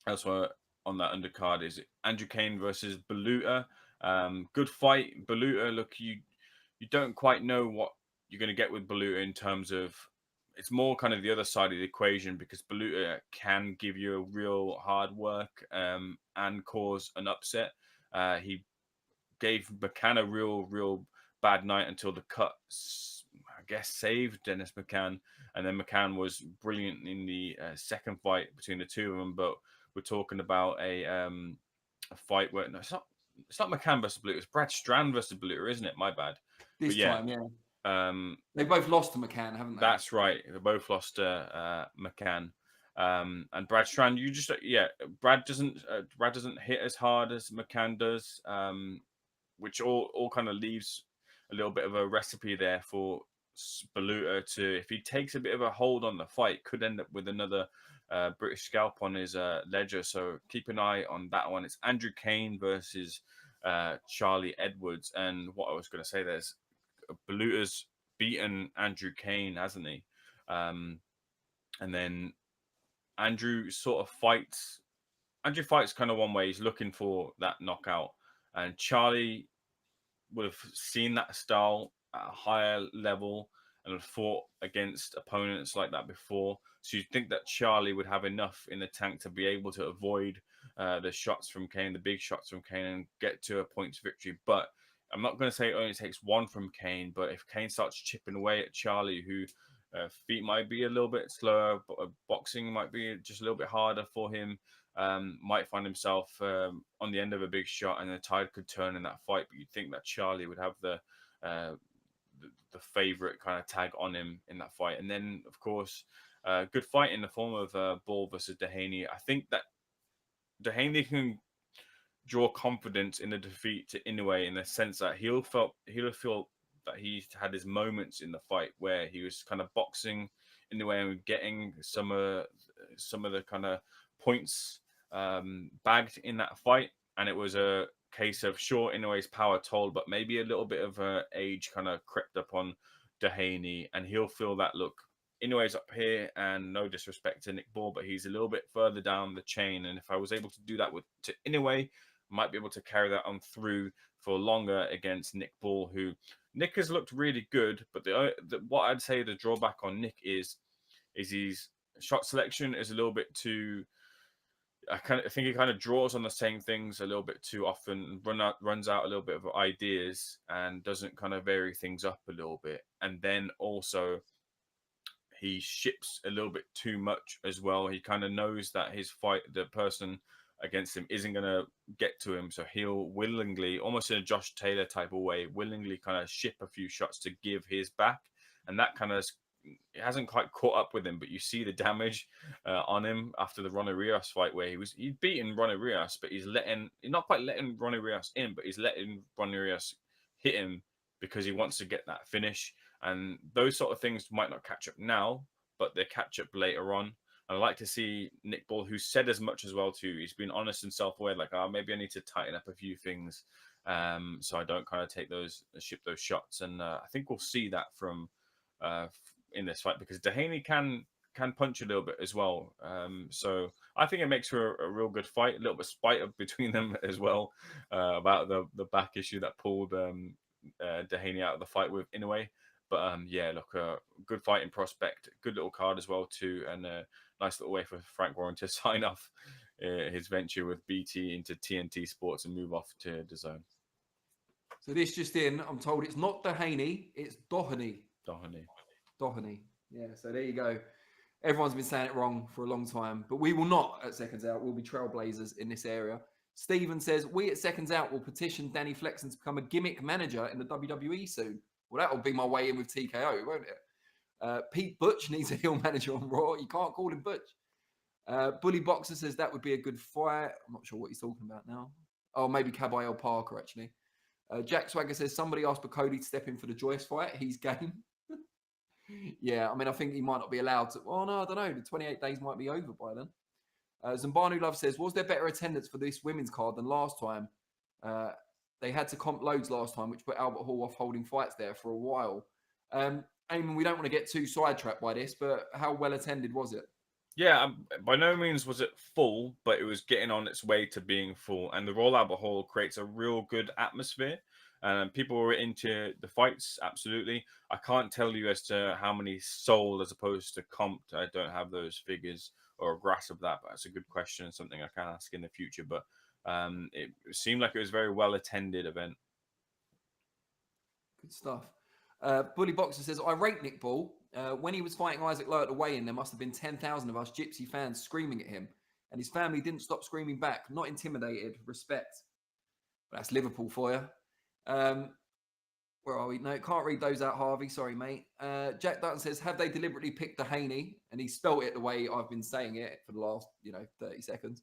Elsewhere on that undercard is Andrew Kane versus Baluta. Good fight. Baluta, look, you don't quite know what you're going to get with Baluta in terms of, it's more kind of the other side of the equation, because Baluta can give you a real hard work and cause an upset. He gave McCann a real bad night until the cut, I guess, saved Dennis McCann. And then McCann was brilliant in the second fight between the two of them. But we're talking about a fight where, no, it's not McCann versus Baluta. It's Brad Strand versus Baluta, isn't it? My bad. This time, yeah. They both lost to McCann, haven't they? That's right. They both lost to McCann. And Brad Strand, Brad doesn't hit as hard as McCann does, which all kind of leaves a little bit of a recipe there for Baluta to, if he takes a bit of a hold on the fight, could end up with another British scalp on his ledger. So keep an eye on that one. It's Andrew Kane versus Charlie Edwards. And what I was going to say, there's Baluta's beaten Andrew Kane, hasn't he? And then Andrew fights kind of one way. He's looking for that knockout, and Charlie would have seen that style at a higher level and have fought against opponents like that before. So you'd think that Charlie would have enough in the tank to be able to avoid the shots from Kane, the big shots from Kane, and get to a points victory. But I'm not going to say it only takes one from Kane, but if Kane starts chipping away at Charlie, who feet might be a little bit slower, but boxing might be just a little bit harder for him, might find himself on the end of a big shot, and the tide could turn in that fight. But you'd think that Charlie would have the favorite kind of tag on him in that fight. And then, of course, good fight in the form of Ball versus Doheny. I think that Doheny can draw confidence in the defeat to Inoue in the sense that he'll feel that he had his moments in the fight where he was kind of boxing Inoue and getting some of the kind of points bagged in that fight, and it was a case of sure Inoue's power told, but maybe a little bit of age kind of crept up on Doheny, and he'll feel that look. Inoue's up here, and no disrespect to Nick Ball, but he's a little bit further down the chain. And if I was able to do that to Inoue, I might be able to carry that on through for longer against Nick Ball, who Nick has looked really good. But what I'd say the drawback on Nick is his shot selection is a little bit too. I think he kind of draws on the same things a little bit too often, runs out a little bit of ideas, and doesn't kind of vary things up a little bit. And then also, he ships a little bit too much as well. He kind of knows that the person against him isn't going to get to him. So he'll willingly, almost in a Josh Taylor type of way, willingly kind of ship a few shots to give his back. And that kind of, it hasn't quite caught up with him, but you see the damage on him after the Ronnie Rios fight where he'd beaten Ronnie Rios, but he's not quite letting Ronnie Rios in, but he's letting Ronnie Rios hit him because he wants to get that finish. And those sort of things might not catch up now, but they catch up later on. And I like to see Nick Ball, who said as much as well too. He's been honest and self-aware, like, maybe I need to tighten up a few things, so I don't kind of ship those shots. And I think we'll see that from in this fight, because Doheny can punch a little bit as well. So I think it makes for a real good fight. A little bit of spite between them as well about the back issue that pulled Doheny out of the fight with Inoue. But yeah, look, good fighting prospect, good little card as well too, and a nice little way for Frank Warren to sign off his venture with BT into TNT Sports and move off to DAZN. So this just in, I'm told it's not Doheny, it's Doheny. Doheny. Yeah, so there you go. Everyone's been saying it wrong for a long time, but we will not at Seconds Out. We'll be trailblazers in this area. Stephen says, we at Seconds Out will petition Danny Flexen to become a gimmick manager in the WWE soon. Well, that will be my way in with TKO, won't it? Pete Butch needs a heel manager on Raw. You can't call him Butch. Bully Boxer says that would be a good fight. I'm not sure what he's talking about now. Oh, maybe Caballero Parker, actually. Jack Swagger says somebody asked for Cody to step in for the Joyce fight. He's game. Yeah, I mean, I think he might not be allowed to. Oh, no, I don't know. The 28 days might be over by then. Zambanu Love says, was there better attendance for this women's card than last time? They had to comp loads last time, which put Albert Hall off holding fights there for a while. Eamon, we don't want to get too sidetracked by this, but how well attended was it? Yeah, by no means was it full, but it was getting on its way to being full. And the Royal Albert Hall creates a real good atmosphere. People were into the fights, absolutely. I can't tell you as to how many sold as opposed to comped. I don't have those figures or a grasp of that, but that's a good question, something I can ask in the future. But it seemed like it was a very well attended event. Good stuff. Bully Boxer says, I rate Nick Ball. When he was fighting Isaac Lowe at the weigh-in, there must have been 10,000 of us Gypsy fans screaming at him, and his family didn't stop screaming back. Not intimidated, respect. Well, that's Liverpool for you. Where are we? No, can't read those out, Harvey. Sorry, mate. Jack Dutton says, have they deliberately picked Doheny? And he spelt it the way I've been saying it for the last, 30 seconds,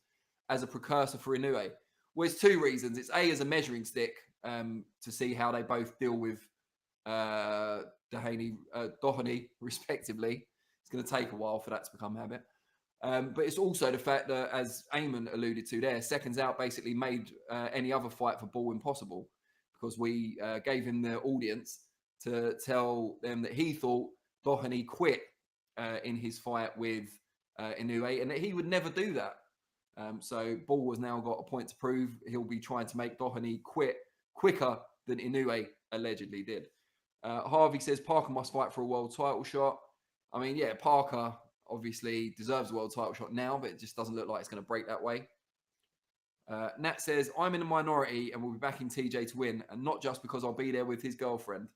as a precursor for Inoue. Well, it's two reasons. It's A, as a measuring stick to see how they both deal with Doheny, respectively. It's going to take a while for that to become habit. But it's also the fact that, as Ayman alluded to there, Seconds Out basically made any other fight for Ball impossible, because we gave him the audience to tell them that he thought Doheny quit in his fight with Inoue, and that he would never do that. So Ball has now got a point to prove. He'll be trying to make Doheny quit quicker than Inoue allegedly did. Harvey says Parker must fight for a world title shot. I mean, yeah, Parker obviously deserves a world title shot now, but it just doesn't look like it's going to break that way. Nat says, I'm in a minority and we'll be backing TJ to win, and not just because I'll be there with his girlfriend.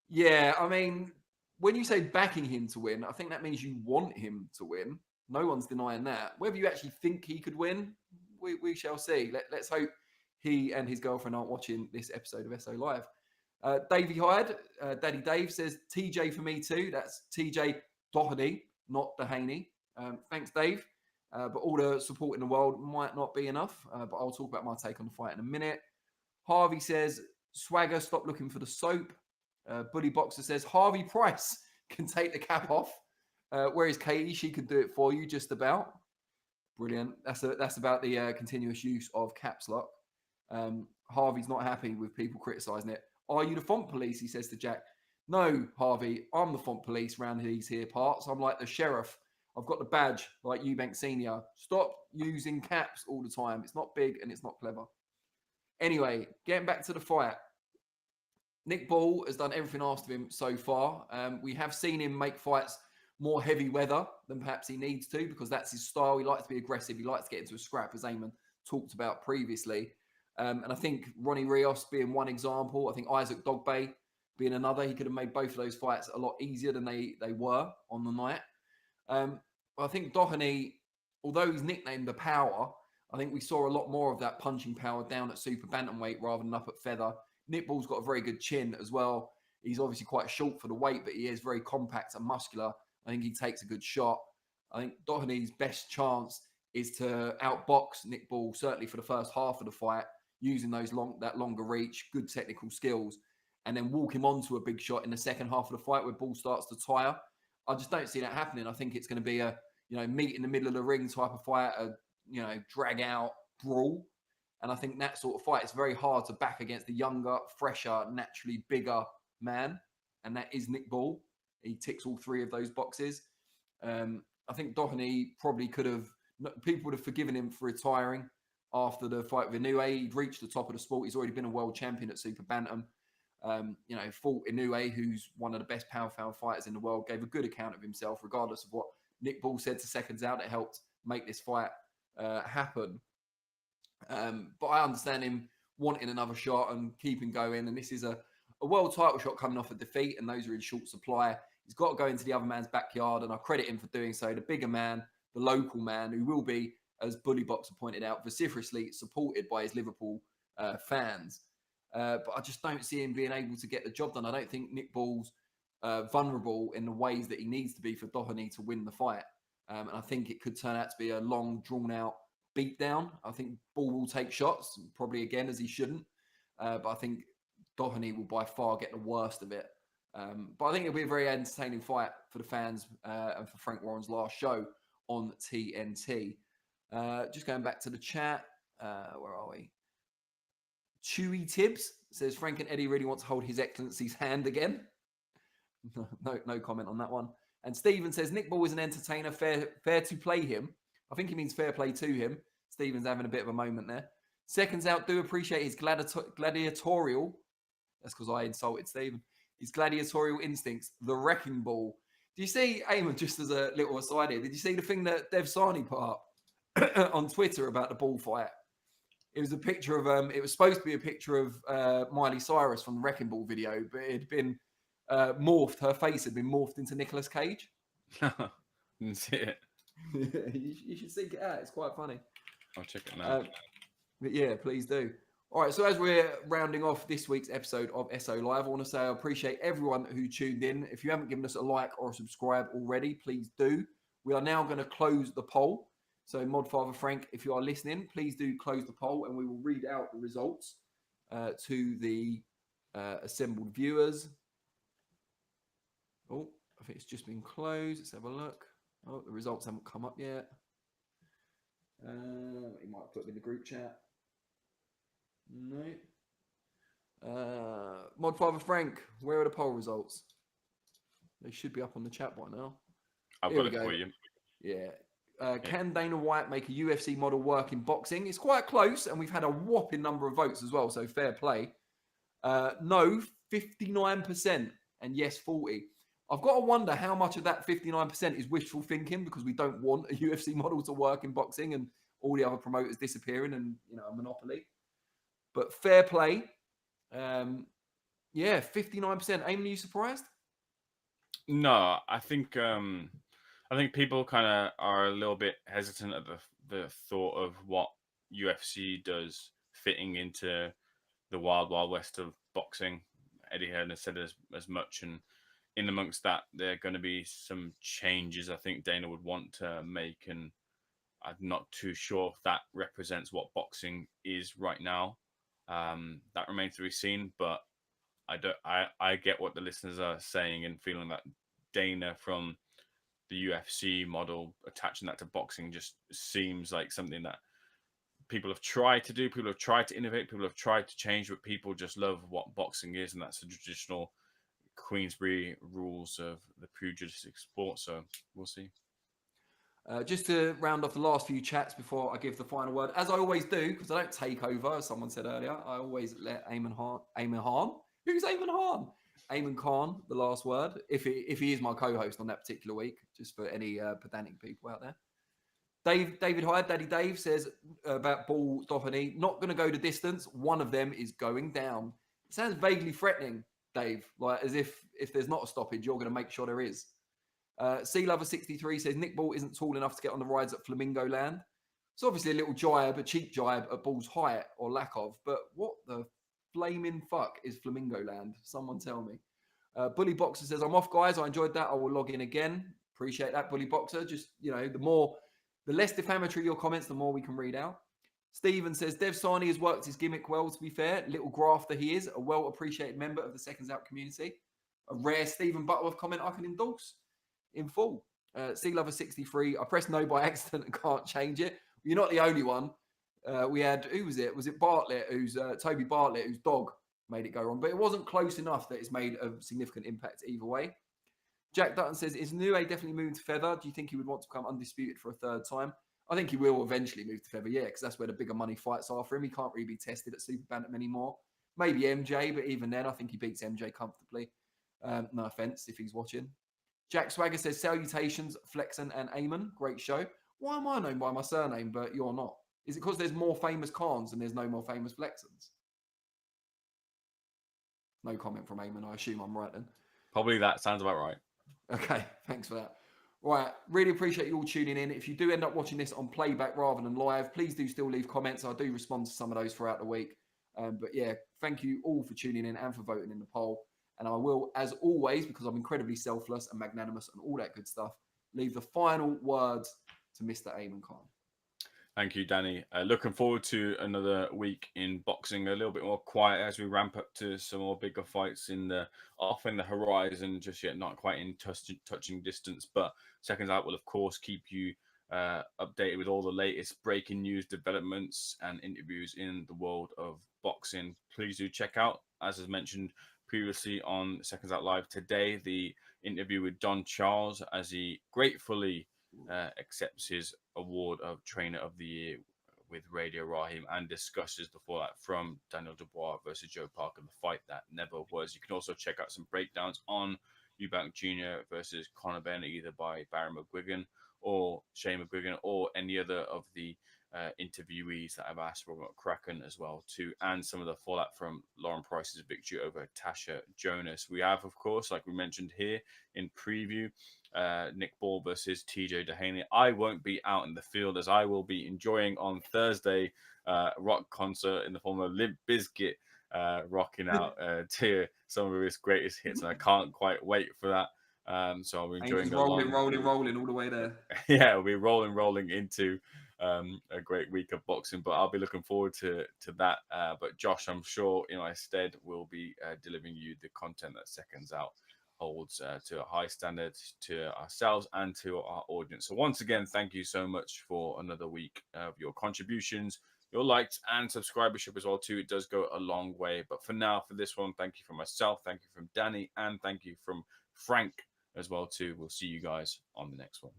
Yeah, I mean, when you say backing him to win, I think that means you want him to win. No one's denying that. Whether you actually think he could win, we shall see. Let's hope he and his girlfriend aren't watching this episode of SO Live. Davey Hyde, Daddy Dave says, TJ for me too. That's TJ Doheny, not Doheny. Thanks, Dave. But all the support in the world might not be enough. But I'll talk about my take on the fight in a minute. Harvey says, Swagger, stop looking for the soap. Buddy Boxer says, Harvey Price can take the cap off. Whereas Katie, she could do it for you just about. Brilliant. That's about the continuous use of caps lock. Harvey's not happy with people criticising it. Are you the font police? He says to Jack. No, Harvey, I'm the font police around these here parts. I'm like the sheriff. I've got the badge like Eubank Sr. Stop using caps all the time. It's not big and it's not clever. Anyway, getting back to the fight. Nick Ball has done everything asked of him so far. We have seen him make fights more heavy weather than perhaps he needs to, because that's his style. He likes to be aggressive. He likes to get into a scrap, as Ayman talked about previously. And I think Ronnie Rios being one example. I think Isaac Dogbay being another. He could have made both of those fights a lot easier than they were on the night. I think Doheny, although he's nicknamed the Power, I think we saw a lot more of that punching power down at super bantamweight rather than up at feather. Nick Ball's got a very good chin as well. He's obviously quite short for the weight, but he is very compact and muscular. I think he takes a good shot. I think Doheny's best chance is to outbox Nick Ball, certainly for the first half of the fight, using that longer reach, good technical skills, and then walk him onto a big shot in the second half of the fight where Ball starts to tire. I just don't see that happening. I think it's going to be a meet in the middle of the ring type of fight, a drag out brawl. And I think that sort of fight is very hard to back against the younger, fresher, naturally bigger man. And that is Nick Ball. He ticks all three of those boxes. I think Doheny probably people would have forgiven him for retiring after the fight with Inoue. He'd reached the top of the sport. He's already been a world champion at Super Bantam. Fought Inoue, who's one of the best pound-for-pound fighters in the world, gave a good account of himself, regardless of what Nick Ball said to SecondsOut. It helped make this fight happen. But I understand him wanting another shot and keeping going. And this is a world title shot coming off a defeat, and those are in short supply. He's got to go into the other man's backyard, and I credit him for doing so. The bigger man, the local man, who will be, as Bully Boxer pointed out, vociferously supported by his Liverpool fans. But I just don't see him being able to get the job done. I don't think Nick Ball's vulnerable in the ways that he needs to be for Doheny to win the fight. And I think it could turn out to be a long, drawn-out beatdown. I think Ball will take shots, probably again, as he shouldn't. But I think Doheny will by far get the worst of it. But I think it'll be a very entertaining fight for the fans and for Frank Warren's last show on TNT. Just going back to the chat. Where are we? Chewy Tibbs says, Frank and Eddie really want to hold His Excellency's hand again. No comment on that one. And Stephen says, Nick Ball is an entertainer, fair to play him. I think he means fair play to him. Stephen's having a bit of a moment there. SecondsOut, do appreciate his gladiatorial. That's because I insulted Stephen. His gladiatorial instincts, the wrecking ball. Do you see, Ayman, just as a little aside here, did you see the thing that Dev Sani put up on Twitter about the ball fight? It was a picture of, it was supposed to be a picture of Miley Cyrus from the Wrecking Ball video, but it had been morphed. Her face had been morphed into Nicolas Cage. Didn't see it. You should seek it out. It's quite funny. I'll check it now. But yeah, please do. All right, so as we're rounding off this week's episode of SO Live, I want to say I appreciate everyone who tuned in. If you haven't given us a like or a subscribe already, please do. We are now going to close the poll. So Modfather Frank, if you are listening, please do close the poll and we will read out the results to the assembled viewers. Oh, I think it's just been closed. Let's have a look. Oh, the results haven't come up yet. You might put them in the group chat. No. Modfather Frank, where are the poll results? They should be up on the chat by now. I've got it for you. Yeah. Can Dana White make a UFC model work in boxing? It's quite close, and we've had a whopping number of votes as well, so fair play. No, 59%, and yes, 40%. I've got to wonder how much of that 59% is wishful thinking, because we don't want a UFC model to work in boxing and all the other promoters disappearing and, a monopoly. But fair play. Yeah, 59%. Ayman, are you surprised? No, I think people kind of are a little bit hesitant at the thought of what UFC does fitting into the wild, wild west of boxing. Eddie Hearn has said as much, and in amongst that, there are going to be some changes I think Dana would want to make, and I'm not too sure if that represents what boxing is right now. That remains to be seen, but I get what the listeners are saying and feeling that Dana from the UFC model attaching that to boxing just seems like something that people have tried to do. People have tried to innovate. People have tried to change, but people just love what boxing is, and that's the traditional Queensberry rules of the pugilistic sport. So we'll see. Just to round off the last few chats before I give the final word, as I always do, because I don't take over, as someone said earlier, I always let Ayman Khan? Who's Ayman Khan? Ayman Khan, the last word, if he is my co-host on that particular week, just for any pedantic people out there. David Hyde, Daddy Dave, says about Ball Doheny, not going to go the distance. One of them is going down. It sounds vaguely threatening, Dave, like as if there's not a stoppage, you're going to make sure there is. Sea Lover 63 says Nick Ball isn't tall enough to get on the rides at Flamingo Land. It's obviously a little jibe, a cheap jibe at Ball's height or lack of, but what the flaming fuck is Flamingo Land? Someone tell me. Bully Boxer says, I'm off, guys. I enjoyed that. I will log in again. Appreciate that, Bully Boxer. Just, the less defamatory your comments, the more we can read out. Stephen says, Dev Sani has worked his gimmick well, to be fair. Little grafter he is, a well-appreciated member of the Seconds Out community. A rare Stephen Butterworth comment I can endorse in full. Sea Lover 63, I pressed no by accident and can't change it. You're not the only one. We had, who was it? Was it Bartlett, Toby Bartlett, whose dog made it go wrong? But it wasn't close enough that it's made a significant impact either way. Jack Dutton says, is Inoue definitely moving to feather? Do you think he would want to become undisputed for a third time? I think he will eventually move to feather, yeah, because that's where the bigger money fights are for him. He can't really be tested at super bantam anymore. Maybe MJ, but even then, I think he beats MJ comfortably. No offense if he's watching. Jack Swagger says, salutations, Flexen and Ayman. Great show. Why am I known by my surname, but you're not? Is it because there's more famous Khans and there's no more famous Flexens? No comment from Ayman. I assume I'm right then. Probably that sounds about right. Okay, thanks for that. Right, really appreciate you all tuning in. If you do end up watching this on playback rather than live, please do still leave comments. I do respond to some of those throughout the week. But yeah, thank you all for tuning in and for voting in the poll. And I will, as always, because I'm incredibly selfless and magnanimous and all that good stuff, leave the final words to Mr. Ayman Khan. Thank you, Danny. Looking forward to another week in boxing, a little bit more quiet as we ramp up to some more bigger fights off in the horizon, just yet not quite in touching distance. But Seconds Out will, of course, keep you updated with all the latest breaking news, developments, and interviews in the world of boxing. Please do check out, as I mentioned previously on Seconds Out Live today, the interview with Don Charles as he gratefully accepts his award of Trainer of the Year with Radio Raheem and discusses the fallout from Daniel Dubois versus Joe Parker, the fight that never was. You can also check out some breakdowns on Eubank Jr. versus Conor Benn, either by Barry McGuigan or Shane McGuigan or any other of the interviewees that I've asked. Robert Kraken as well too, and some of the fallout from Lauren Price's victory over Tasha Jonas. We have, of course, like we mentioned here in preview, Nick Ball versus TJ Doheny. I won't be out in the field as I will be enjoying on Thursday rock concert in the form of Limp Bizkit rocking out to some of his greatest hits, and I can't quite wait for that. So I'll be enjoying rolling all the way there. Yeah, we'll be rolling into a great week of boxing, but I'll be looking forward to that. But Josh, I'm sure in my stead will be delivering you the content that Seconds Out holds to a high standard to ourselves and to our audience. So once again, thank you so much for another week of your contributions, your likes and subscribership as well too. It does go a long way. But for now, for this one, thank you from myself, thank you from Danny, and thank you from Frank as well too. We'll see you guys on the next one.